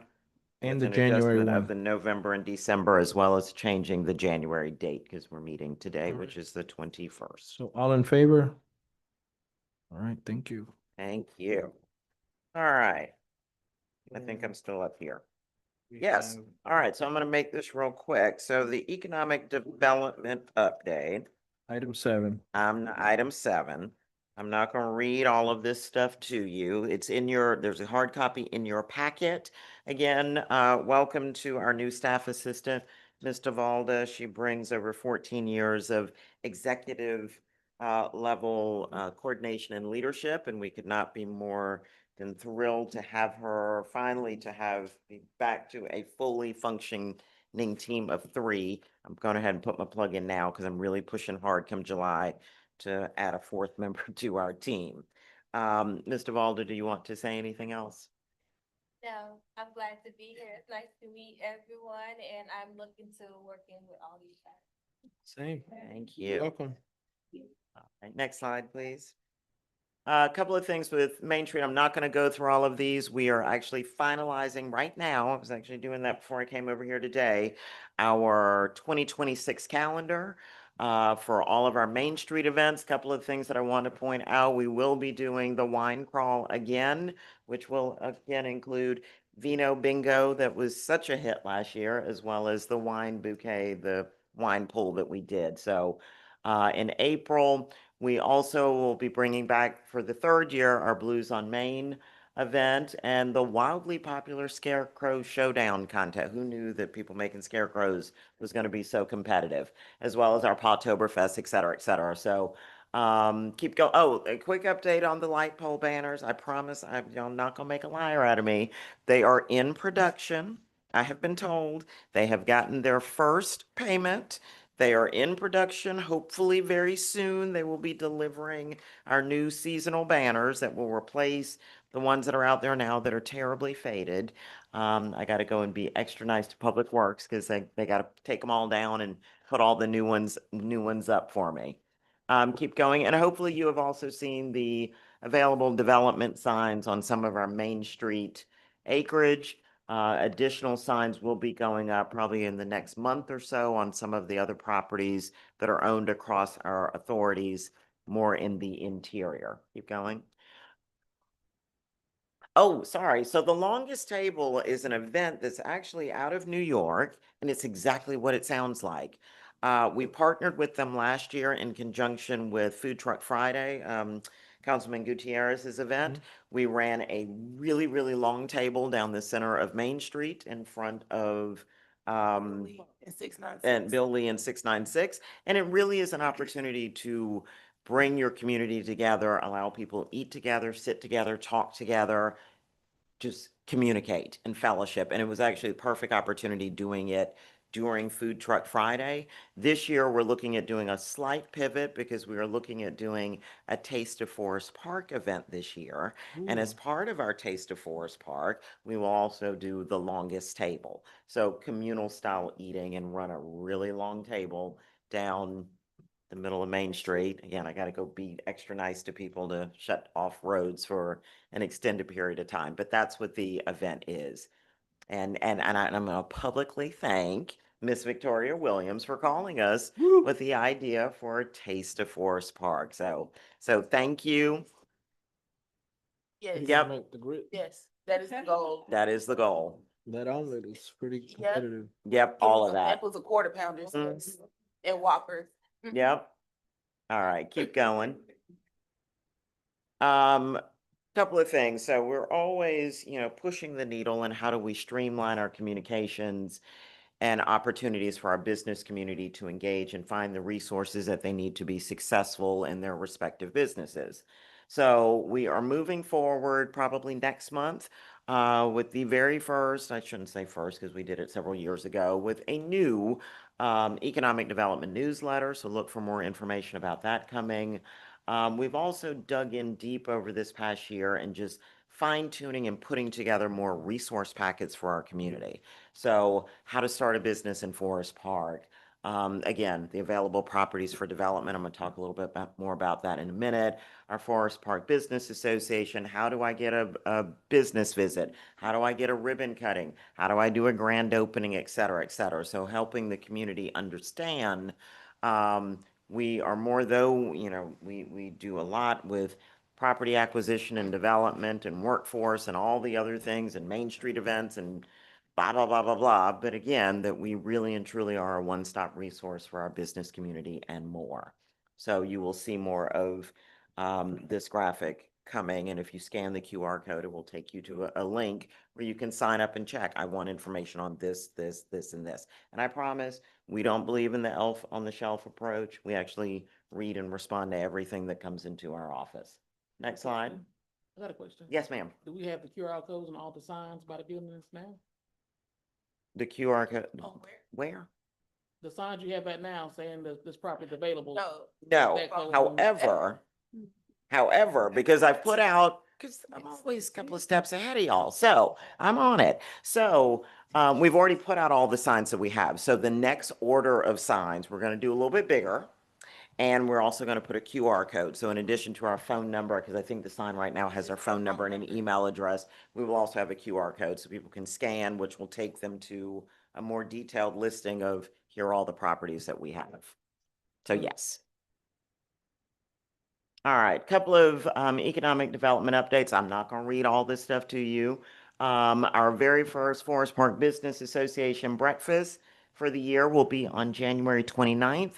And with the an January adjustment Of one. the November and December, as well as changing the January date because we're meeting today, All which is the 21st. So all in favor? All right, thank you. Thank you. All right. I think I'm still up here. Yes. All right. So I'm going to make this real quick. So the economic development update. Item 7. Item 7. I'm not going to read all of this stuff to you. It's in there's a hard copy in your packet. Again, welcome to our new staff assistant, Ms. Davalda. She brings over 14 years of executive level coordination and leadership, and we could not be more than thrilled to have her be back to a fully functioning team of 3. I'm going ahead and put my plug in now because I'm really pushing hard come July to add a 4th member to our team. Ms. Davalda, do you want to say anything else? No, I'm glad to be here. It's nice to meet everyone and I'm looking to working with all these guys. Same. Thank You're you. welcome. All right, next slide, please. A couple of things with Main Street. I'm not going to go through all of these. We are actually finalizing right now. I was actually doing that before I came over here today. Our 2026 calendar for all of our Main Street events. Couple of things that I want to point out. We will be doing the wine crawl again, which will again include Vino Bingo that was such a hit last year, as well as the wine bouquet, the wine pool that we did. So in April, We also will be bringing back for the third year our Blues on Main event and the wildly popular Scarecrow Showdown contest. Who knew that people making scarecrows was going to be so competitive, as well as our Podtoberfest, et cetera, et cetera. So keep going. Oh, a quick update on the light pole banners. I promise I'm not gonna make a liar out of me. They are in production. I have been told they have gotten their first payment. They are in production. Hopefully very soon they will be delivering our new seasonal banners that will replace the ones that are out there now that are terribly faded. I got to go and be extra nice to Public Works because they got to take them all down and put all the new ones up for me. Keep going. And hopefully you have also seen the available development signs on some of our Main Street acreage. Additional signs will be going up probably in the next month or so on some of the other properties that are owned across our authorities, more in the interior. Keep going. Oh, sorry. So the longest table is an event that's actually out of New York, and it's exactly what it sounds like. We partnered with them last year in conjunction with Food Truck Friday, Councilman Gutierrez's event. We ran a really, really long table down the center of Main Street in front of and Bill Lee and 696. And it really is an opportunity to bring your community together, allow people to eat together, sit together, talk together, just communicate and fellowship. And it was actually the perfect opportunity doing it during Food Truck Friday. This year, we're looking at doing a slight pivot because we are looking at doing a Taste of Forest Park event this year. And as part of our Taste of Forest Park, we will also do the longest table. So communal style eating and run a really long table down the middle of Main Street. Again, I got to go be extra nice to people to shut off roads for an extended period of time, but that's what the event is. And I'm going to publicly thank Miss Victoria Williams for calling us with the idea for a Taste of Forest Park. So thank you. Yes. Yep. Make the grid. Yes, that is the goal. That is the goal. That omelet is pretty Yep. competitive. Yep, all of that. That was a quarter pounders Mhm. and Whoppers. Yep. All right, keep going. Couple of things. So we're always, pushing the needle and how do we streamline our communications and opportunities for our business community to engage and find the resources that they need to be successful in their respective businesses. So we are moving forward probably next month with the very first, I shouldn't say first because we did it several years ago, with a new economic development newsletter. So look for more information about that coming. We've also dug in deep over this past year and just fine tuning and putting together more resource packets for our community. So how to start a business in Forest Park. Again, the available properties for development. I'm going to talk a little bit more about that in a minute. Our Forest Park Business Association. How do I get a business visit? How do I get a ribbon cutting? How do I do a grand opening, et cetera, et cetera? So helping the community understand we are more though, we do a lot with property acquisition and development and workforce and all the other things and Main Street events and blah, blah, blah, blah, blah. But again, that we really and truly are a one-stop resource for our business community and more. So you will see more of this graphic coming. And if you scan the QR code, it will take you to a link where you can sign up and check. I want information on this, this, this, and this. And I promise we don't believe in the elf on the shelf approach. We actually read and respond to everything that comes into our office. Next slide. I got a question. Yes, ma'am. Do we have the QR codes on all the signs by the buildings now? The QR code. Oh, Where? The signs you have right now saying that this property is available? No. That code- However, because I put out, because I'm always a couple of steps ahead of y'all, so I'm on it. So we've already put out all the signs that we have. So the next order of signs, we're going to do a little bit bigger. And we're also going to put a QR code. So in addition to our phone number, because I think the sign right now has our phone number and an email address, we will also have a QR code so people can scan, which will take them to a more detailed listing of here are all the properties that we have. So yes. All right, couple of economic development updates. I'm not going to read all this stuff to you. Our very first Forest Park Business Association breakfast for the year will be on January 29th.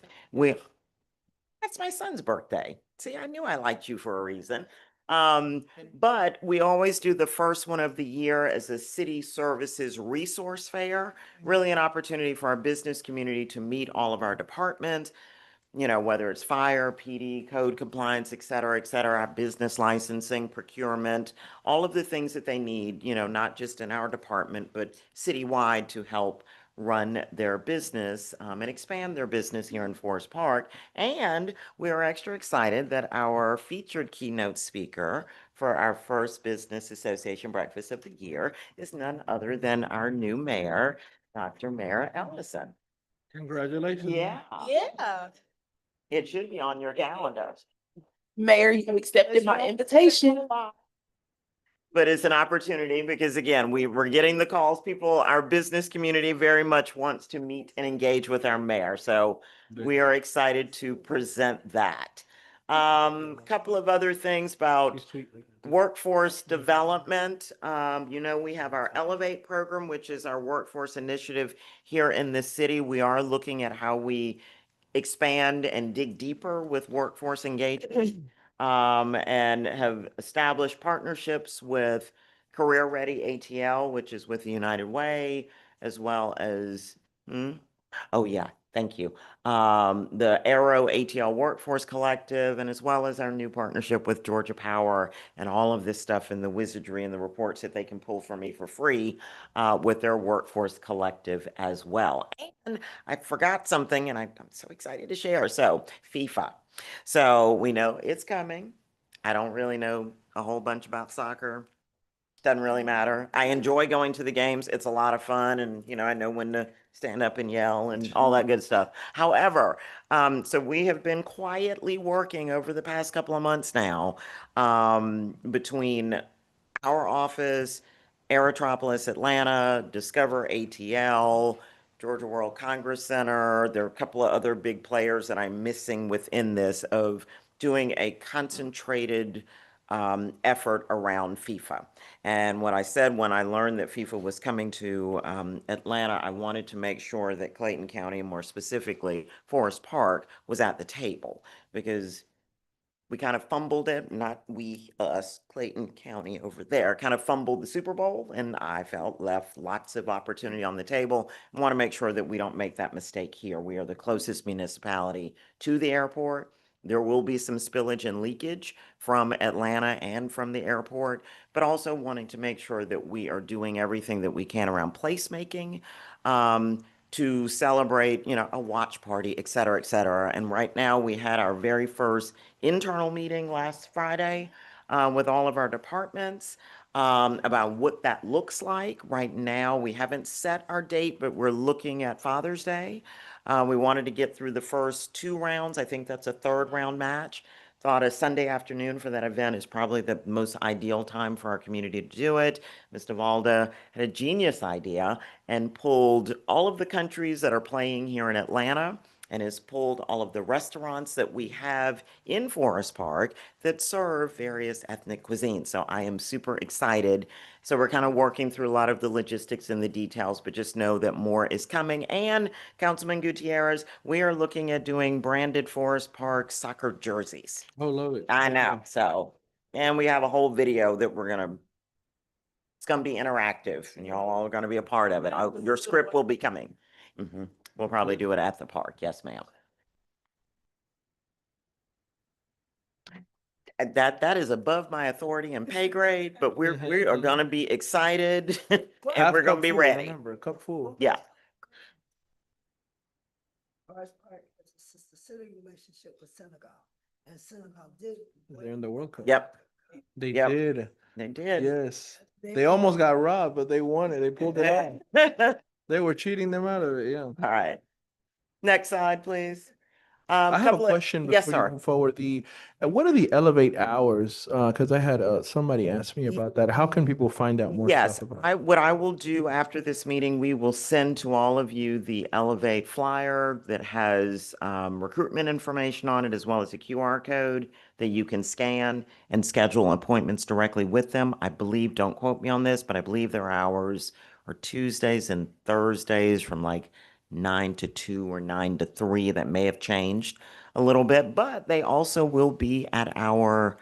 That's my son's birthday. See, I knew I liked you for a reason. But we always do the first one of the year as a city services resource fair, really an opportunity for our business community to meet all of our departments, you know, whether it's fire, PD, code compliance, et cetera, business licensing, procurement, all of the things that they need, you know, not just in our department, but citywide to help run their business and expand their business here in Forest Park. And we are extra excited that our featured keynote speaker for our first Business Association Breakfast of the Year is none other than our new mayor, Dr. Mara Ellison. Congratulations. Yeah. Yeah. It should be on your calendar, Mayor, you accepted my invitation. but it's an opportunity because again, we're getting the calls. People, our business community very much wants to meet and engage with our mayor. So we are excited to present that. Couple of other things about workforce development. You know, we have our Elevate program, which is our workforce initiative here in the city. We are looking at how we expand and dig deeper with workforce engagement. And have established partnerships with Career Ready ATL, which is with the United Way, as well as, oh yeah, thank you. The Aero ATL Workforce Collective, and as well as our new partnership with Georgia Power and all of this stuff and the wizardry and the reports that they can pull for me for free with their Workforce Collective as well. And I forgot something, and I'm so excited to share. So FIFA. So we know it's coming. I don't really know a whole bunch about soccer. Doesn't really matter. I enjoy going to the games. It's a lot of fun, and you know, I know when to stand up and yell and all that good stuff. However, so we have been quietly working over the past couple of months now, between our office, Aerotropolis Atlanta, Discover ATL, Georgia World Congress Center. There are a couple of other big players that I'm missing within this of doing a concentrated effort around FIFA. And what I said when I learned that FIFA was coming to Atlanta, I wanted to make sure that Clayton County, and more specifically Forest Park, was at the table because we kind of fumbled it, not we, us, Clayton County over there, kind of fumbled the Super Bowl, and I felt left lots of opportunity on the table. I want to make sure that we don't make that mistake here. We are the closest municipality to the airport. There will be some spillage and leakage from Atlanta and from the airport, but also wanting to make sure that we are doing everything that we can around placemaking, to celebrate, you know, a watch party, et cetera, et cetera. And right now we had our very first internal meeting last Friday with all of our departments about what that looks like. Right now, we haven't set our date, but we're looking at Father's Day. We wanted to get through the first 2 rounds. I think that's a 3rd round match. Thought a Sunday afternoon for that event is probably the most ideal time for our community to do it. Mr. Valda had a genius idea and pulled all of the countries that are playing here in Atlanta and has pulled all of the restaurants that we have in Forest Park that serve various ethnic cuisines. So I am super excited. So we're kind of working through a lot of the logistics and the details, but just know that more is coming. And Councilman Gutierrez, we are looking at doing branded Forest Park soccer jerseys. Oh, love it. I know. So, and we have a whole video that it's gonna be interactive, and y'all are gonna be a part of it. Your script will be coming. We'll probably do it at the park. Yes, ma'am. That is above my authority and pay grade, but we are gonna be excited and Half we're gonna cup be full, ready. Remember, a cup full. Yeah. Forest Park has a sister city relationship with Senegal, and Senegal did. They're in the World Cup. Yep, They Yep. did. they did. Yes. They almost got robbed, but they won it. They pulled it out. All They were cheating them out of it. Yeah. right. Next slide, please. I have a Couple of- question Yes, before you sir. move forward. What are the Elevate hours? Because I had somebody ask me about that. How can people find out more Yes, stuff about it? what I will do after this meeting, we will send to all of you the Elevate flyer that has recruitment information on it, as well as a QR code that you can scan and schedule appointments directly with them. I believe, don't quote me on this, but I believe their hours are Tuesdays and Thursdays from like 9 to 2 or 9 to 3. That may have changed. a little bit, but they also will be at our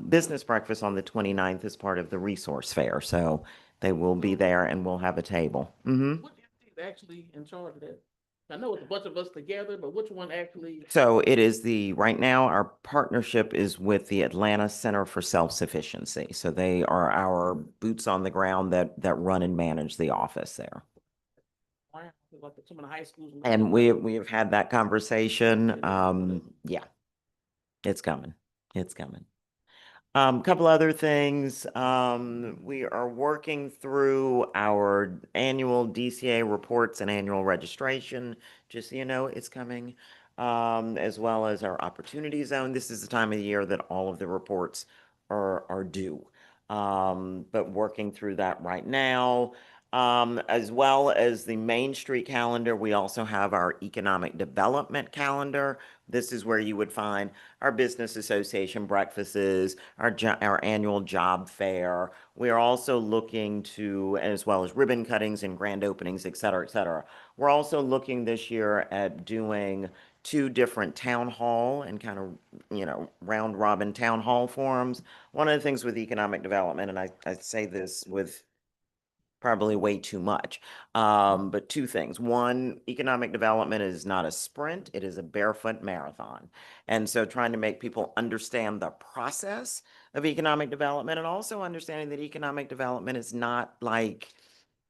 business breakfast on the 29th as part of the resource fair. So they will be there and we'll have a table. What entity is actually in charge of that? I know it's a bunch of us together, but which one actually? So it is right now, our partnership is with the Atlanta Center for Self-Sufficiency. So they are our boots on the ground that run and manage the office there. Wow, like some of the high schools. And we have had that conversation. Yeah, it's coming. It's coming. Couple other things. We are working through our annual DCA reports and annual registration. Just so you know, it's coming. As well as our opportunity zone. This is the time of the year that all of the reports are due. But working through that right now. As well as the Main Street calendar, we also have our economic development calendar. This is where you would find our business association breakfasts, our annual job fair. We are also looking to, as well as ribbon cuttings and grand openings, et cetera, et cetera. We're also looking this year at doing 2 different town hall and kind of, round robin town hall forums. One of the things with economic development, and I say this with probably way too much. But 2 things. One, economic development is not a sprint, it is a barefoot marathon. And so trying to make people understand the process of economic development and also understanding that economic development is not like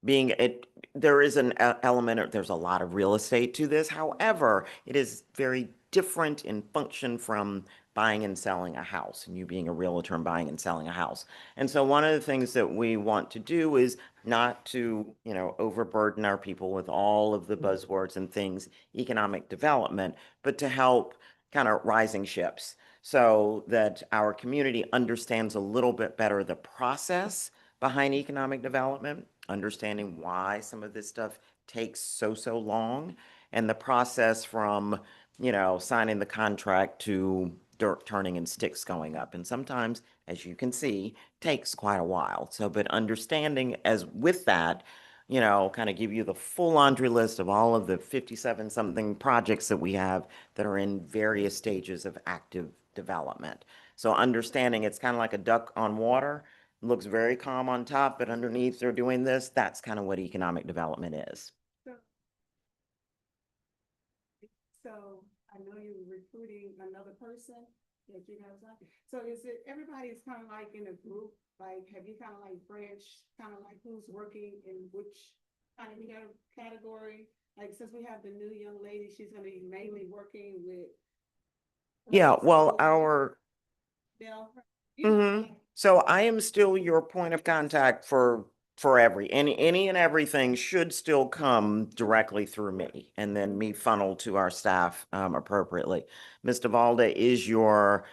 there is an element, there's a lot of real estate to this. However, it is very different in function from buying and selling a house and you being a realtor and buying and selling a house. And so one of the things that we want to do is not to, overburden our people with all of the buzzwords and things, economic development, but to help kind of rising ships so that our community understands a little bit better the process behind economic development, understanding why some of this stuff takes so long, and the process from, signing the contract to dirt turning and sticks going up. And sometimes, as you can see, takes quite a while. So, but understanding as with that, kind of give you the full laundry list of all of the 57 something projects that we have that are in various stages of active development. So understanding it's kind of like a duck on water, looks very calm on top, but underneath they're doing this. That's kind of what economic development is. So I know you're recruiting another person that you guys are. So is it, everybody's kind of like in a group, like, have you kind of like branched, kind of like who's working in which kind of, category? Like, since we have the new young lady, she's gonna be mainly working with. Yeah, well, Bill. So I am still your point of contact for any and everything should still come directly through me and then me funnel to our staff appropriately. Ms. DeValda is your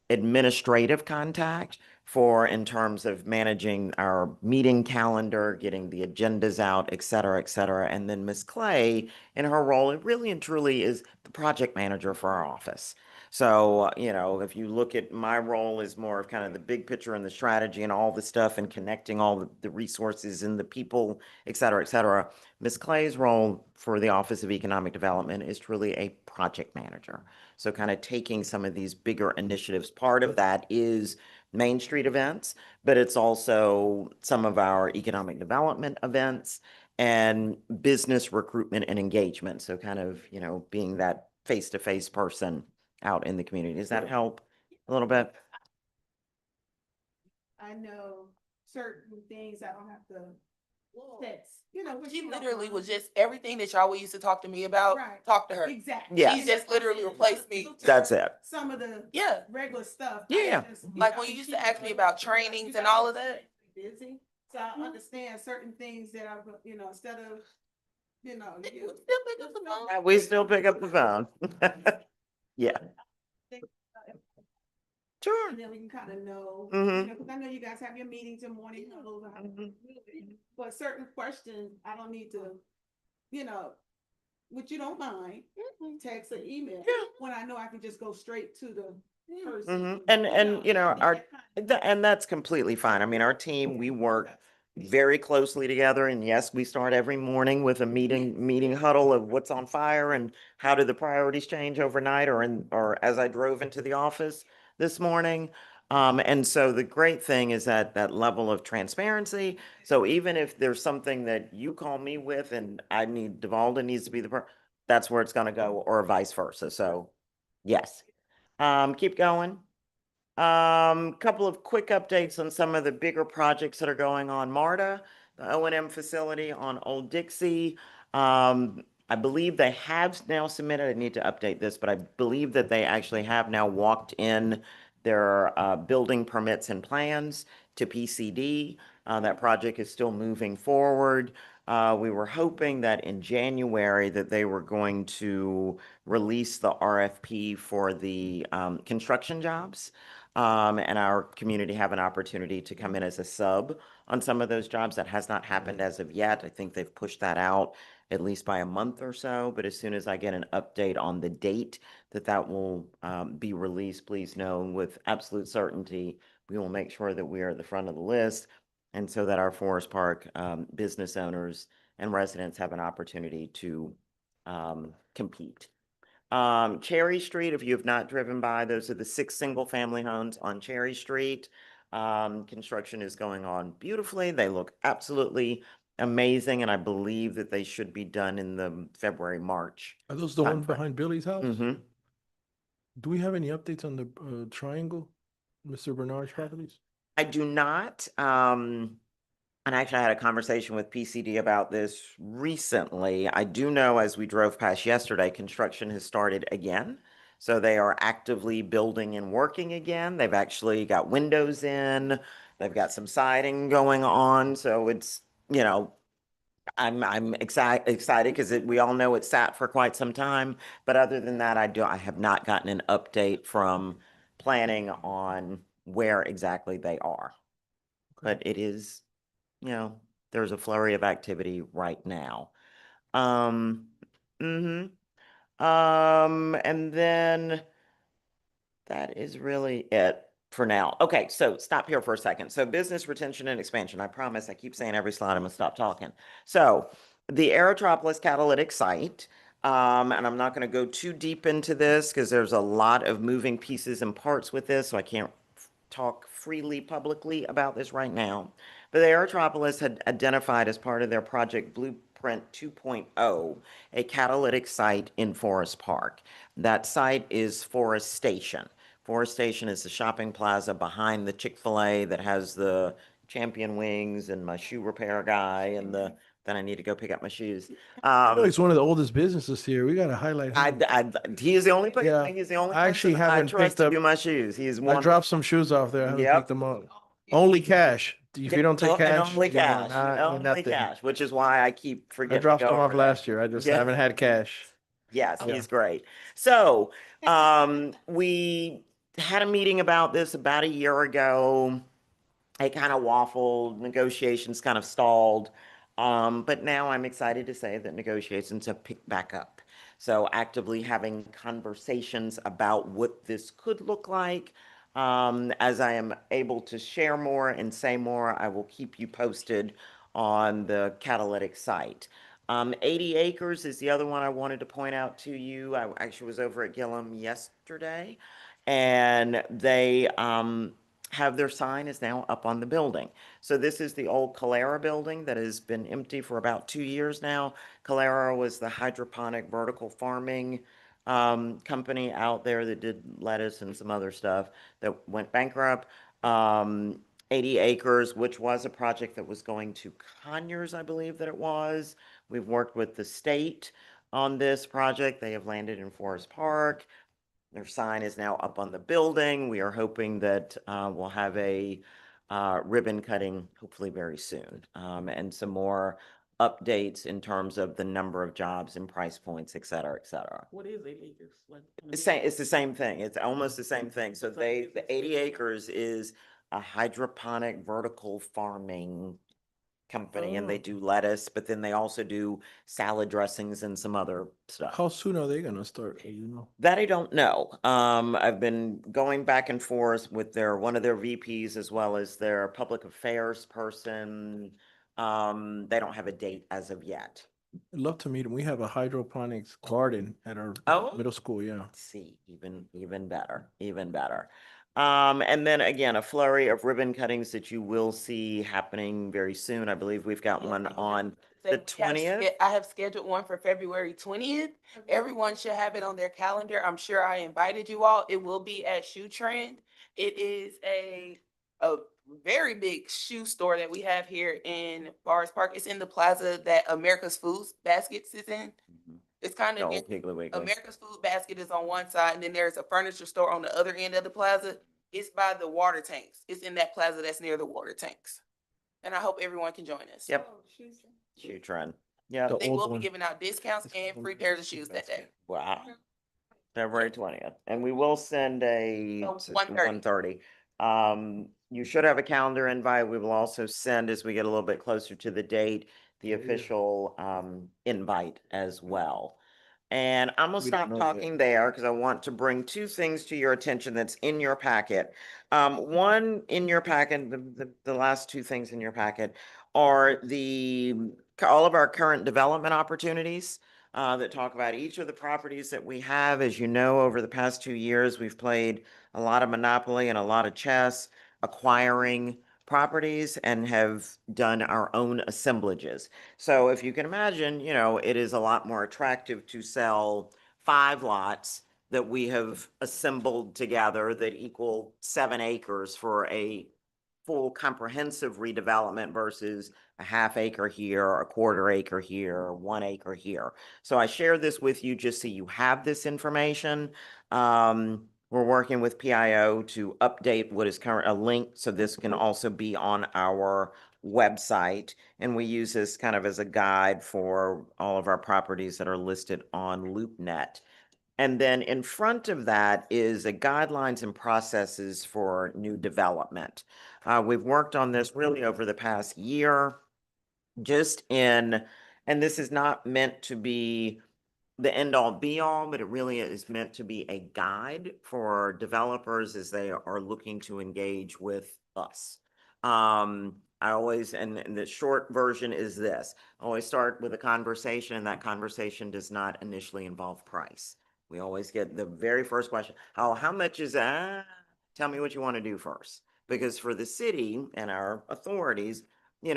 administrative contact for in terms of managing our meeting calendar, getting the agendas out, et cetera, et cetera. And then Ms. Clay, in her role, it really and truly is the project manager for our office. So, if you look at my role as more of kind of the big picture and the strategy and all the stuff and connecting all the resources and the people, et cetera, Ms. Clay's role for the Office of Economic Development is truly a project manager. So kind of taking some of these bigger initiatives. Part of that is Main Street events, but it's also some of our economic development events and business recruitment and engagement. So kind of, being that face-to-face person out in the community. Does that help a little bit? I know certain things I don't have to text, which She you don't literally mind. was just everything that y'all used to talk to me about, Right. talk to her. Exactly. Yeah. She just literally replaced me. That's it. Some of the Yeah. regular stuff. Yeah. Like when you used to ask me about trainings and all of that. Busy, so I understand certain things that I, instead of, You still pick up the phone. We still pick up the phone. Yeah. Sure. And then we can kind of know, Mhm. because I know you guys have your meetings in morning huddles, but certain questions, I don't need to, which you don't mind, text or email, when I know I can just go straight to the person. And and that's completely fine. I mean, our team, we work very closely together. And yes, we start every morning with a meeting huddle of what's on fire and how did the priorities change overnight or as I drove into the office this morning. And so the great thing is that level of transparency. So even if there's something that you call me with and Devalda needs to be that's where it's gonna go, or vice versa. So yes. Keep going. Couple of quick updates on some of the bigger projects that are going on. MARTA, the O&M facility on Old Dixie. I believe they have now submitted, I need to update this, but I believe that they actually have now walked in their building permits and plans to PCD. That project is still moving forward. We were hoping that in January that they were going to release the RFP for the construction jobs. And our community have an opportunity to come in as a sub on some of those jobs. That has not happened as of yet. I think they've pushed that out at least by a month or so. But as soon as I get an update on the date that will be released, please know with absolute certainty, we will make sure that we are at the front of the list. And so that our Forest Park business owners and residents have an opportunity to compete. Cherry Street, if you have not driven by, those are the 6 single-family homes on Cherry Street. Construction is going on beautifully. They look absolutely amazing, and I believe that they should be done in the February, March. Are those the ones timeframe. behind Billy's house? Mm-hmm. Do we have any updates on the triangle, Mr. Bernard's properties? I do not. And actually, I had a conversation with PCD about this recently. I do know as we drove past yesterday, construction has started again. So they are actively building and working again. They've actually got windows in, they've got some siding going on. So it's, I'm excited because we all know it sat for quite some time. But other than that, I have not gotten an update from planning on where exactly they are. But it is, there's a flurry of activity right now. And then that is really it for now. Okay, so stop here for a second. So business retention and expansion. I promise I keep saying every slide I'm gonna stop talking. So the Aerotropolis catalytic site, and I'm not gonna go too deep into this because there's a lot of moving pieces and parts with this, so I can't talk freely publicly about this right now. But the Aerotropolis had identified as part of their Project Blueprint 2.0 a catalytic site in Forest Park. That site is Forest Station. Forest Station is the shopping plaza behind the Chick-fil-A that has the champion wings and my shoe repair guy and then I need to go pick up my shoes. It's one of the oldest businesses here. We got to highlight him. He is the only person. Yeah, He's the only I actually person haven't I trust picked to up- do my shoes. He is I one. dropped some shoes off there. I haven't Yep. picked them up. Only cash. If you don't take And cash, only you know, cash, not- only nothing. cash, which is why I keep I forgetting. to dropped go them off over there. last year. I just Yeah. haven't had cash. Yes, Yeah. he's great. So, we had a meeting about this about a year ago. It kind of waffled, negotiations kind of stalled. But now I'm excited to say that negotiations have picked back up. So actively having conversations about what this could look like. As I am able to share more and say more, I will keep you posted on the catalytic site. 80 acres is the other one I wanted to point out to you. I actually was over at Gillum yesterday, and they have their sign is now up on the building. So this is the old Calera building that has been empty for about 2 years now. Calera was the hydroponic vertical farming company out there that did lettuce and some other stuff that went bankrupt. 80 acres, which was a project that was going to Conyers, I believe that it was. We've worked with the state on this project. They have landed in Forest Park. Their sign is now up on the building. We are hoping that we'll have a ribbon cutting hopefully very soon, and some more updates in terms of the number of jobs and price points, et cetera, et cetera. What is 8 acres? Like, It's the same thing. It's almost the same thing. So the 80 acres is a hydroponic vertical farming company and they Oh. do lettuce, but then they also do salad dressings and some other stuff. How soon are they gonna start, do you know? That I don't know. I've been going back and forth with one of their VPs as well as their public affairs person. They don't have a date as of yet. I'd love to meet them. We have a hydroponics garden at our Oh. middle school, yeah. Let's see, even better, even better. And then again, a flurry of ribbon cuttings that you will see happening very soon. I believe we've got one on the 20th. I have scheduled one for February 20th. Everyone should have it on their calendar. I'm sure I invited you all. It will be at Shoe Trend. It is a very big shoe store that we have here in Forest Park. It's in the plaza that America's Food Baskets is in. Mhm. It's kind The of old Piggly Wiggly. America's Food Basket is on one side, and then there's a furniture store on the other end of the plaza. It's by the water tanks. It's in that plaza that's near the water tanks. And I hope everyone can join us. Yep. Oh, she's- Shoe trend. Yeah. The They old will be one. giving out discounts and free pairs of shoes that day. Wow. February 20th. And we will send a So, 1:30. 1:30. You should have a calendar invite. We will also send, as we get a little bit closer to the date, the official invite as well. And I'm gonna We don't stop know yet. talking there because I want to bring two things to your attention that's in your packet. One in your packet, the last two things in your packet are all of our current development opportunities that talk about each of the properties that we have. As you know, over the past 2 years, we've played a lot of Monopoly and a lot of chess, acquiring properties and have done our own assemblages. So if you can imagine, it is a lot more attractive to sell 5 lots that we have assembled together that equal 7 acres for a full comprehensive redevelopment versus a half acre here, a quarter acre here, 1 acre here. So I share this with you just so you have this information. We're working with PIO to update what is current, a link, so this can also be on our website. And we use this kind of as a guide for all of our properties that are listed on LoopNet. And then in front of that is a guidelines and processes for new development. We've worked on this really over the past year, and this is not meant to be the end all be all, but it really is meant to be a guide for developers as they are looking to engage with us. I always, and the short version is this, I always start with a conversation, and that conversation does not initially involve price. We always get the very first question, how much is that? Tell me what you want to do first. Because for the city and our authorities, we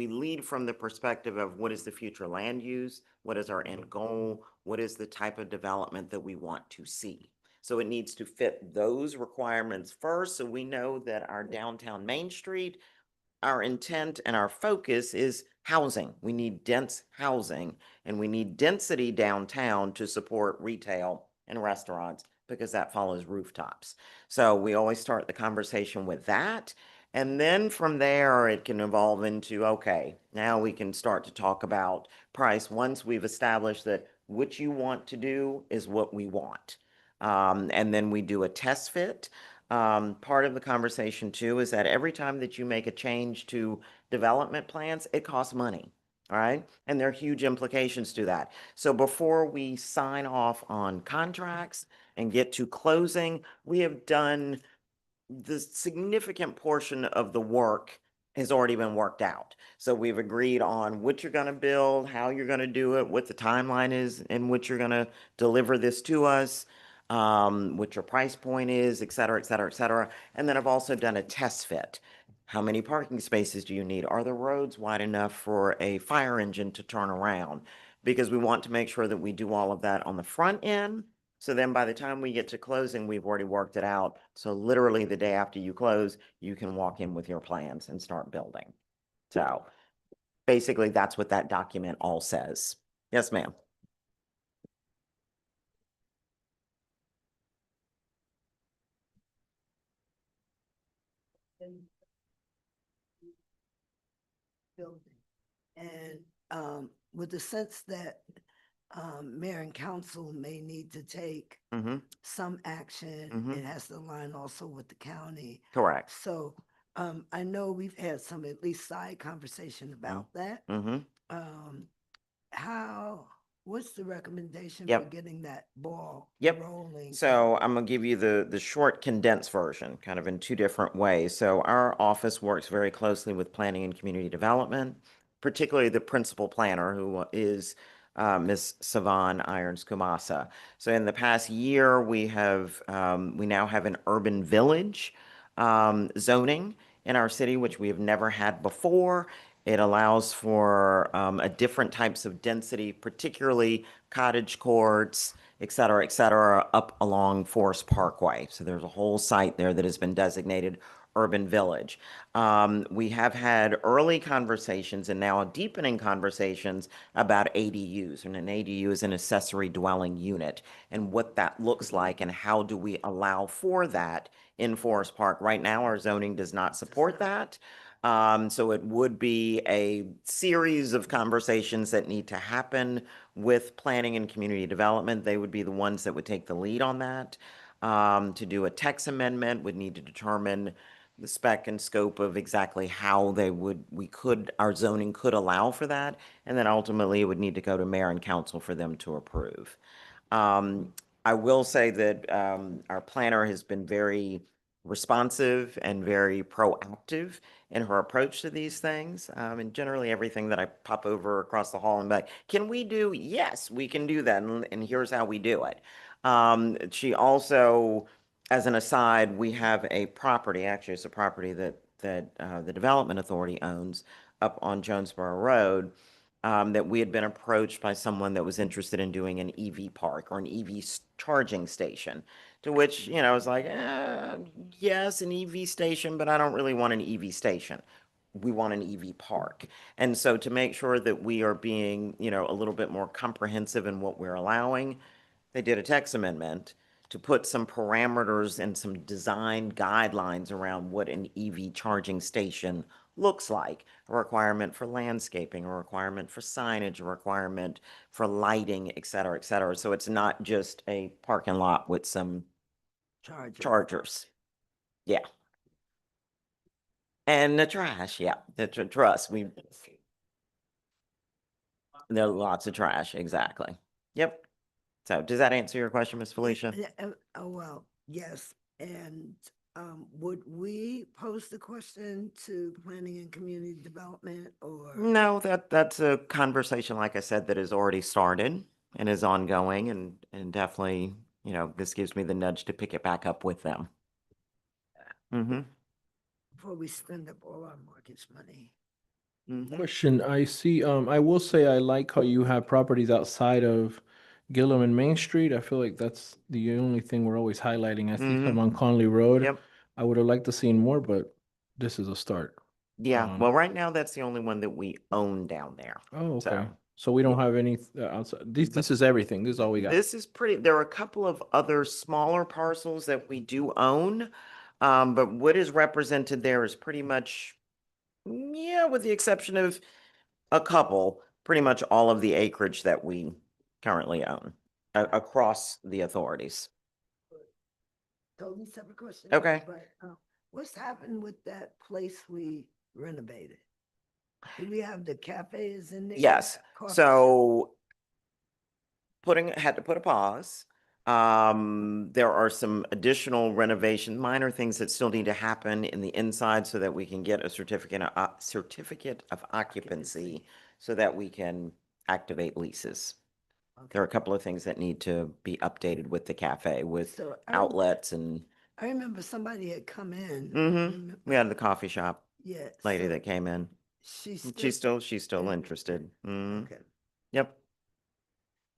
lead from the perspective of what is the future land use, what is our end goal, what is the type of development that we want to see. So it needs to fit those requirements first, so we know that our downtown Main Street, our intent and our focus is housing. We need dense housing, and we need density downtown to support retail and restaurants because that follows rooftops. So we always start the conversation with that. And then from there, it can evolve into, okay, now we can start to talk about price once we've established that what you want to do is what we want. And then we do a test fit. Part of the conversation too is that every time that you make a change to development plans, it costs money. All right. And there are huge implications to that. So before we sign off on contracts and get to closing, we have done the significant portion of the work has already been worked out. So we've agreed on what you're going to build, how you're going to do it, what the timeline is in which you're going to deliver this to us, what your price point is, et cetera, et cetera, et cetera. And then I've also done a test fit. How many parking spaces do you need? Are the roads wide enough for a fire engine to turn around? Because we want to make sure that we do all of that on the front end. So then by the time we get to closing, we've already worked it out. So literally the day after you close, you can walk in with your plans and start building. So basically that's what that document all says. Yes, ma'am. Building. And with the sense that mayor and council may need to take Mm-hmm. some action, Mhm. it has to align also with the county. Correct. So I know we've had some at least side conversation about that. Mm-hmm. Um, what's the recommendation for Yep. getting that ball Yep. rolling? So I'm gonna give you the short condensed version, kind of in two different ways. So our office works very closely with planning and community development, particularly the principal planner who is Ms. Savan Irons Kumasa. So in the past year, we now have an urban village zoning in our city, which we have never had before. It allows for a different types of density, particularly cottage courts, et cetera, up along Forest Parkway. So there's a whole site there that has been designated urban village. We have had early conversations and now deepening conversations about ADUs. And an ADU is an accessory dwelling unit and what that looks like and how do we allow for that in Forest Park. Right now, our zoning does not support that. So it would be a series of conversations that need to happen with planning and community development. They would be the ones that would take the lead on that. To do a text amendment, would need to determine the spec and scope of exactly how our zoning could allow for that. And then ultimately it would need to go to mayor and council for them to approve. I will say that our planner has been very responsive and very proactive in her approach to these things. And generally everything that I pop over across the hall and be like, can we do? Yes, we can do that. And here's how we do it. She also, as an aside, we have a property, actually it's a property that the Development Authority owns up on Jonesboro Road, that we had been approached by someone that was interested in doing an EV park or an EV charging station. To which, I was like, yes, an EV station, but I don't really want an EV station. We want an EV park. And so to make sure that we are being, a little bit more comprehensive in what we're allowing, they did a text amendment to put some parameters and some design guidelines around what an EV charging station looks like. A requirement for landscaping, a requirement for signage, a requirement for lighting, et cetera, et cetera. So it's not just a parking lot with some chargers. Yeah. And the trash, yeah, trust, there are lots of trash, exactly. Yep. So does that answer your question, Ms. Felicia? Oh, well, yes. And would we pose the question to planning and community development or? No, that's a conversation, like I said, that has already started and is ongoing and definitely, this gives me the nudge to pick it back up with them. Mm-hmm. Before we spend up all our mortgage money. Mm-hmm. Question, I see, I will say I like how you have properties outside of Gillum and Main Street. I feel like that's the only thing we're always highlighting. I see some on Conley Road. Yep. I would have liked to seen more, but this is a start. Yeah. Well, right now that's the only one that we own down there. Oh, So, okay. So we don't have any outside. This is everything. This is all we got. This is there are a couple of other smaller parcels that we do own. But what is represented there is pretty much, yeah, with the exception of a couple, pretty much all of the acreage that we currently own across the authorities. Totally separate question. Okay. But what's happened with that place we renovated? Do we have the cafes in there? Yes. Coffee So had to put a pause. There are some additional renovation, minor things that still need to happen in the inside so that we can get a certificate of occupancy so that we can activate leases. There are a couple of things that need to be updated with the cafe, with So outlets and, I remember somebody had come in. we had the coffee shop Yeah. lady so that came in. She's She's still interested. Mhm. Okay. Yep.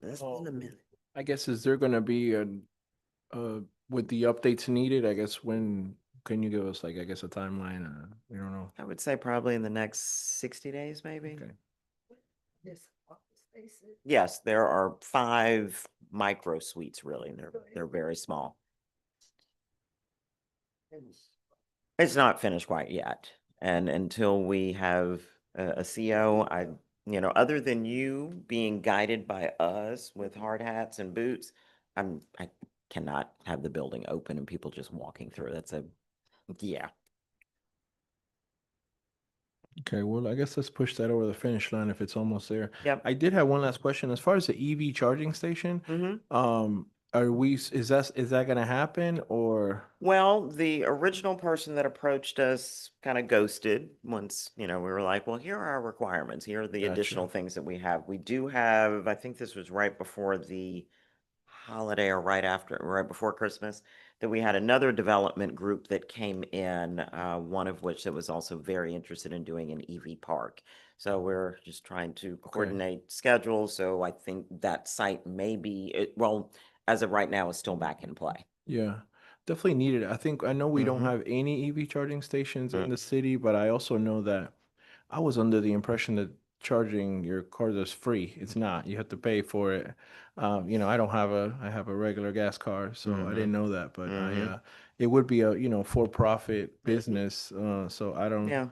That's been a minute. I guess, is there gonna be with the updates needed, I guess, when can you give us like, I guess, a timeline? We don't know. I would say probably in the next 60 days, maybe. Okay. This office spaces. Yes, there are 5 micro suites really. And they're very small. It's not finished quite yet. And until we have a CO, other than you being guided by us with hard hats and boots, I cannot have the building open and people just walking through. Yeah. Okay, well, I guess let's push that over the finish line if it's almost there. Yep. I did have one last question. As far as the EV charging station, is that gonna happen or? Well, the original person that approached us kind of ghosted once, we were like, well, here are our requirements. Here are the Gotcha. additional things that we have. We do have, I think this was right before the holiday or right before Christmas, that we had another development group that came in, one of which that was also very interested in doing an EV park. So we're just trying to coordinate schedules. So I think that site may be, well, as of right now, is still back in play. Yeah, definitely needed. I know we don't Mhm. have any EV charging stations in Mm. the city, but I also know that I was under the impression that charging your car is free. It's not. You have to pay for it. I have a regular gas car, so I Mhm. didn't know that, but Mhm. it would be a, for-profit business. So I don't, Yeah.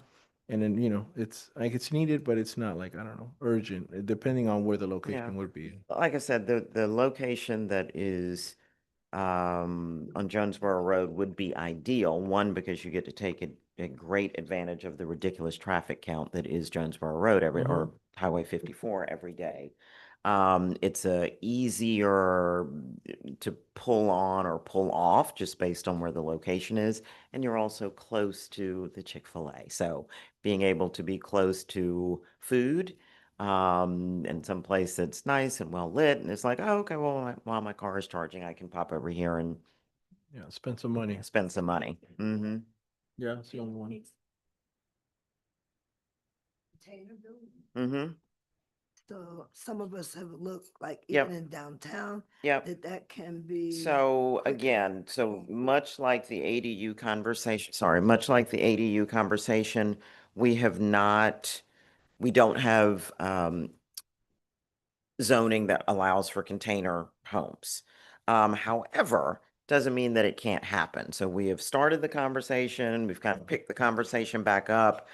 and then, it's like it's needed, but it's not like, I don't know, urgent, depending on where the Yeah. location would be. Like I said, the location that is on Jonesboro Road would be ideal. One, because you get to take a great advantage of the ridiculous traffic count that is Jonesboro Road or Highway 54 every day. It's easier to pull on or pull off just based on where the location is, and you're also close to the Chick-fil-A. So being able to be close to food, and someplace that's nice and well lit, and it's like, oh, okay, well, while my car is charging, I can pop over here and Yeah, spend some money. spend some money. Mm-hmm. Yeah, it's the only one. Container building. Mm-hmm. So some of us have looked like Yep. even in downtown, Yep. that can be. So quicker. again, so much like the ADU conversation, we don't have zoning that allows for container homes. However, doesn't mean that it can't happen. So we have started the conversation. We've kind of picked the conversation back up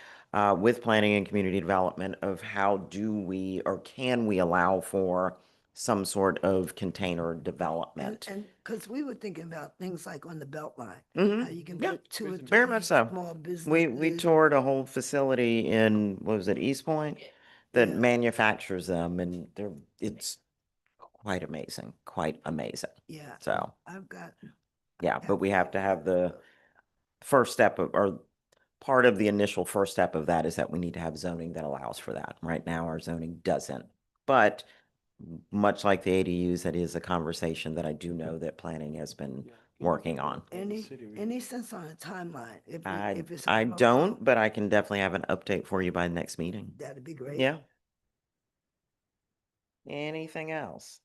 with planning and community development of how do we or can we allow for some sort of container development. And because we were thinking about things like on the Beltline, Mhm. how you can Yeah, put 2 or 3 very much so. small We businesses. toured a whole facility in, what was it, East Point, that Yeah. manufactures them, and it's quite amazing, quite amazing. Yeah, So, I've got. yeah, but we have to have the first step or part of the initial first step of that is that we need to have zoning that allows for that. Right now, our zoning doesn't. But much like the ADUs, that is a conversation that I do know that planning has been working on. Any sense on a timeline? If it's. I don't, but I can definitely have an update for you by next meeting. That'd be great. Yeah. Anything else?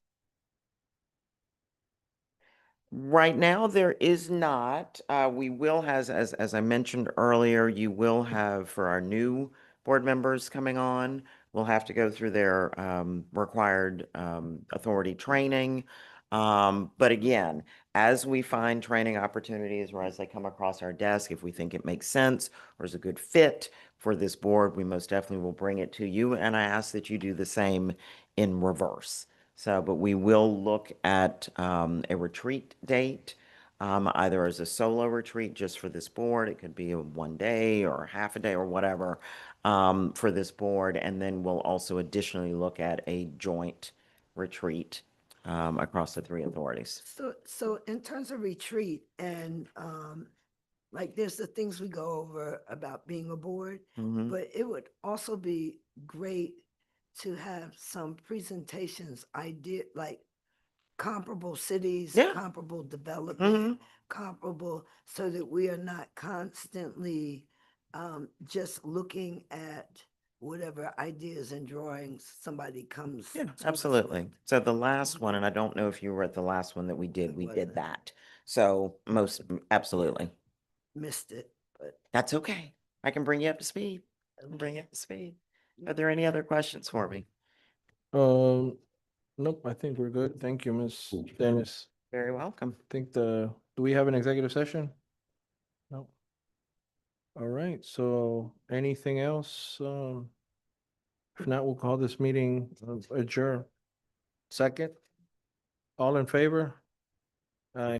Right now, there is not. We will as I mentioned earlier, you will have for our new board members coming on, we'll have to go through their required authority training. But again, as we find training opportunities or as they come across our desk, if we think it makes sense or is a good fit for this board, we most definitely will bring it to you. And I ask that you do the same in reverse. So, but we will look at a retreat date, either as a solo retreat just for this board. It could be a 1 day or half a day or whatever for this board. And then we'll also additionally look at a joint retreat across the 3 authorities. So in terms of retreat and like there's the things we go over about being a board, Mhm. but it would also be great to have some presentations, like comparable cities, Yeah. comparable development, Mhm. comparable, so that we are not constantly just looking at whatever ideas and drawings somebody comes. Yeah, to us absolutely. with. So the last one, and I don't know if you were at the last one that we did wasn't. that. So absolutely. Missed it, but That's okay. I can bring you up to speed. Bring you up to speed. Are there any other questions for me? Nope, I think we're good. Thank you, Ms. Dennis. Very welcome. Do we have an executive session? No. All right, so anything else? If not, we'll call this meeting adjourned. Second? All in favor? Aye.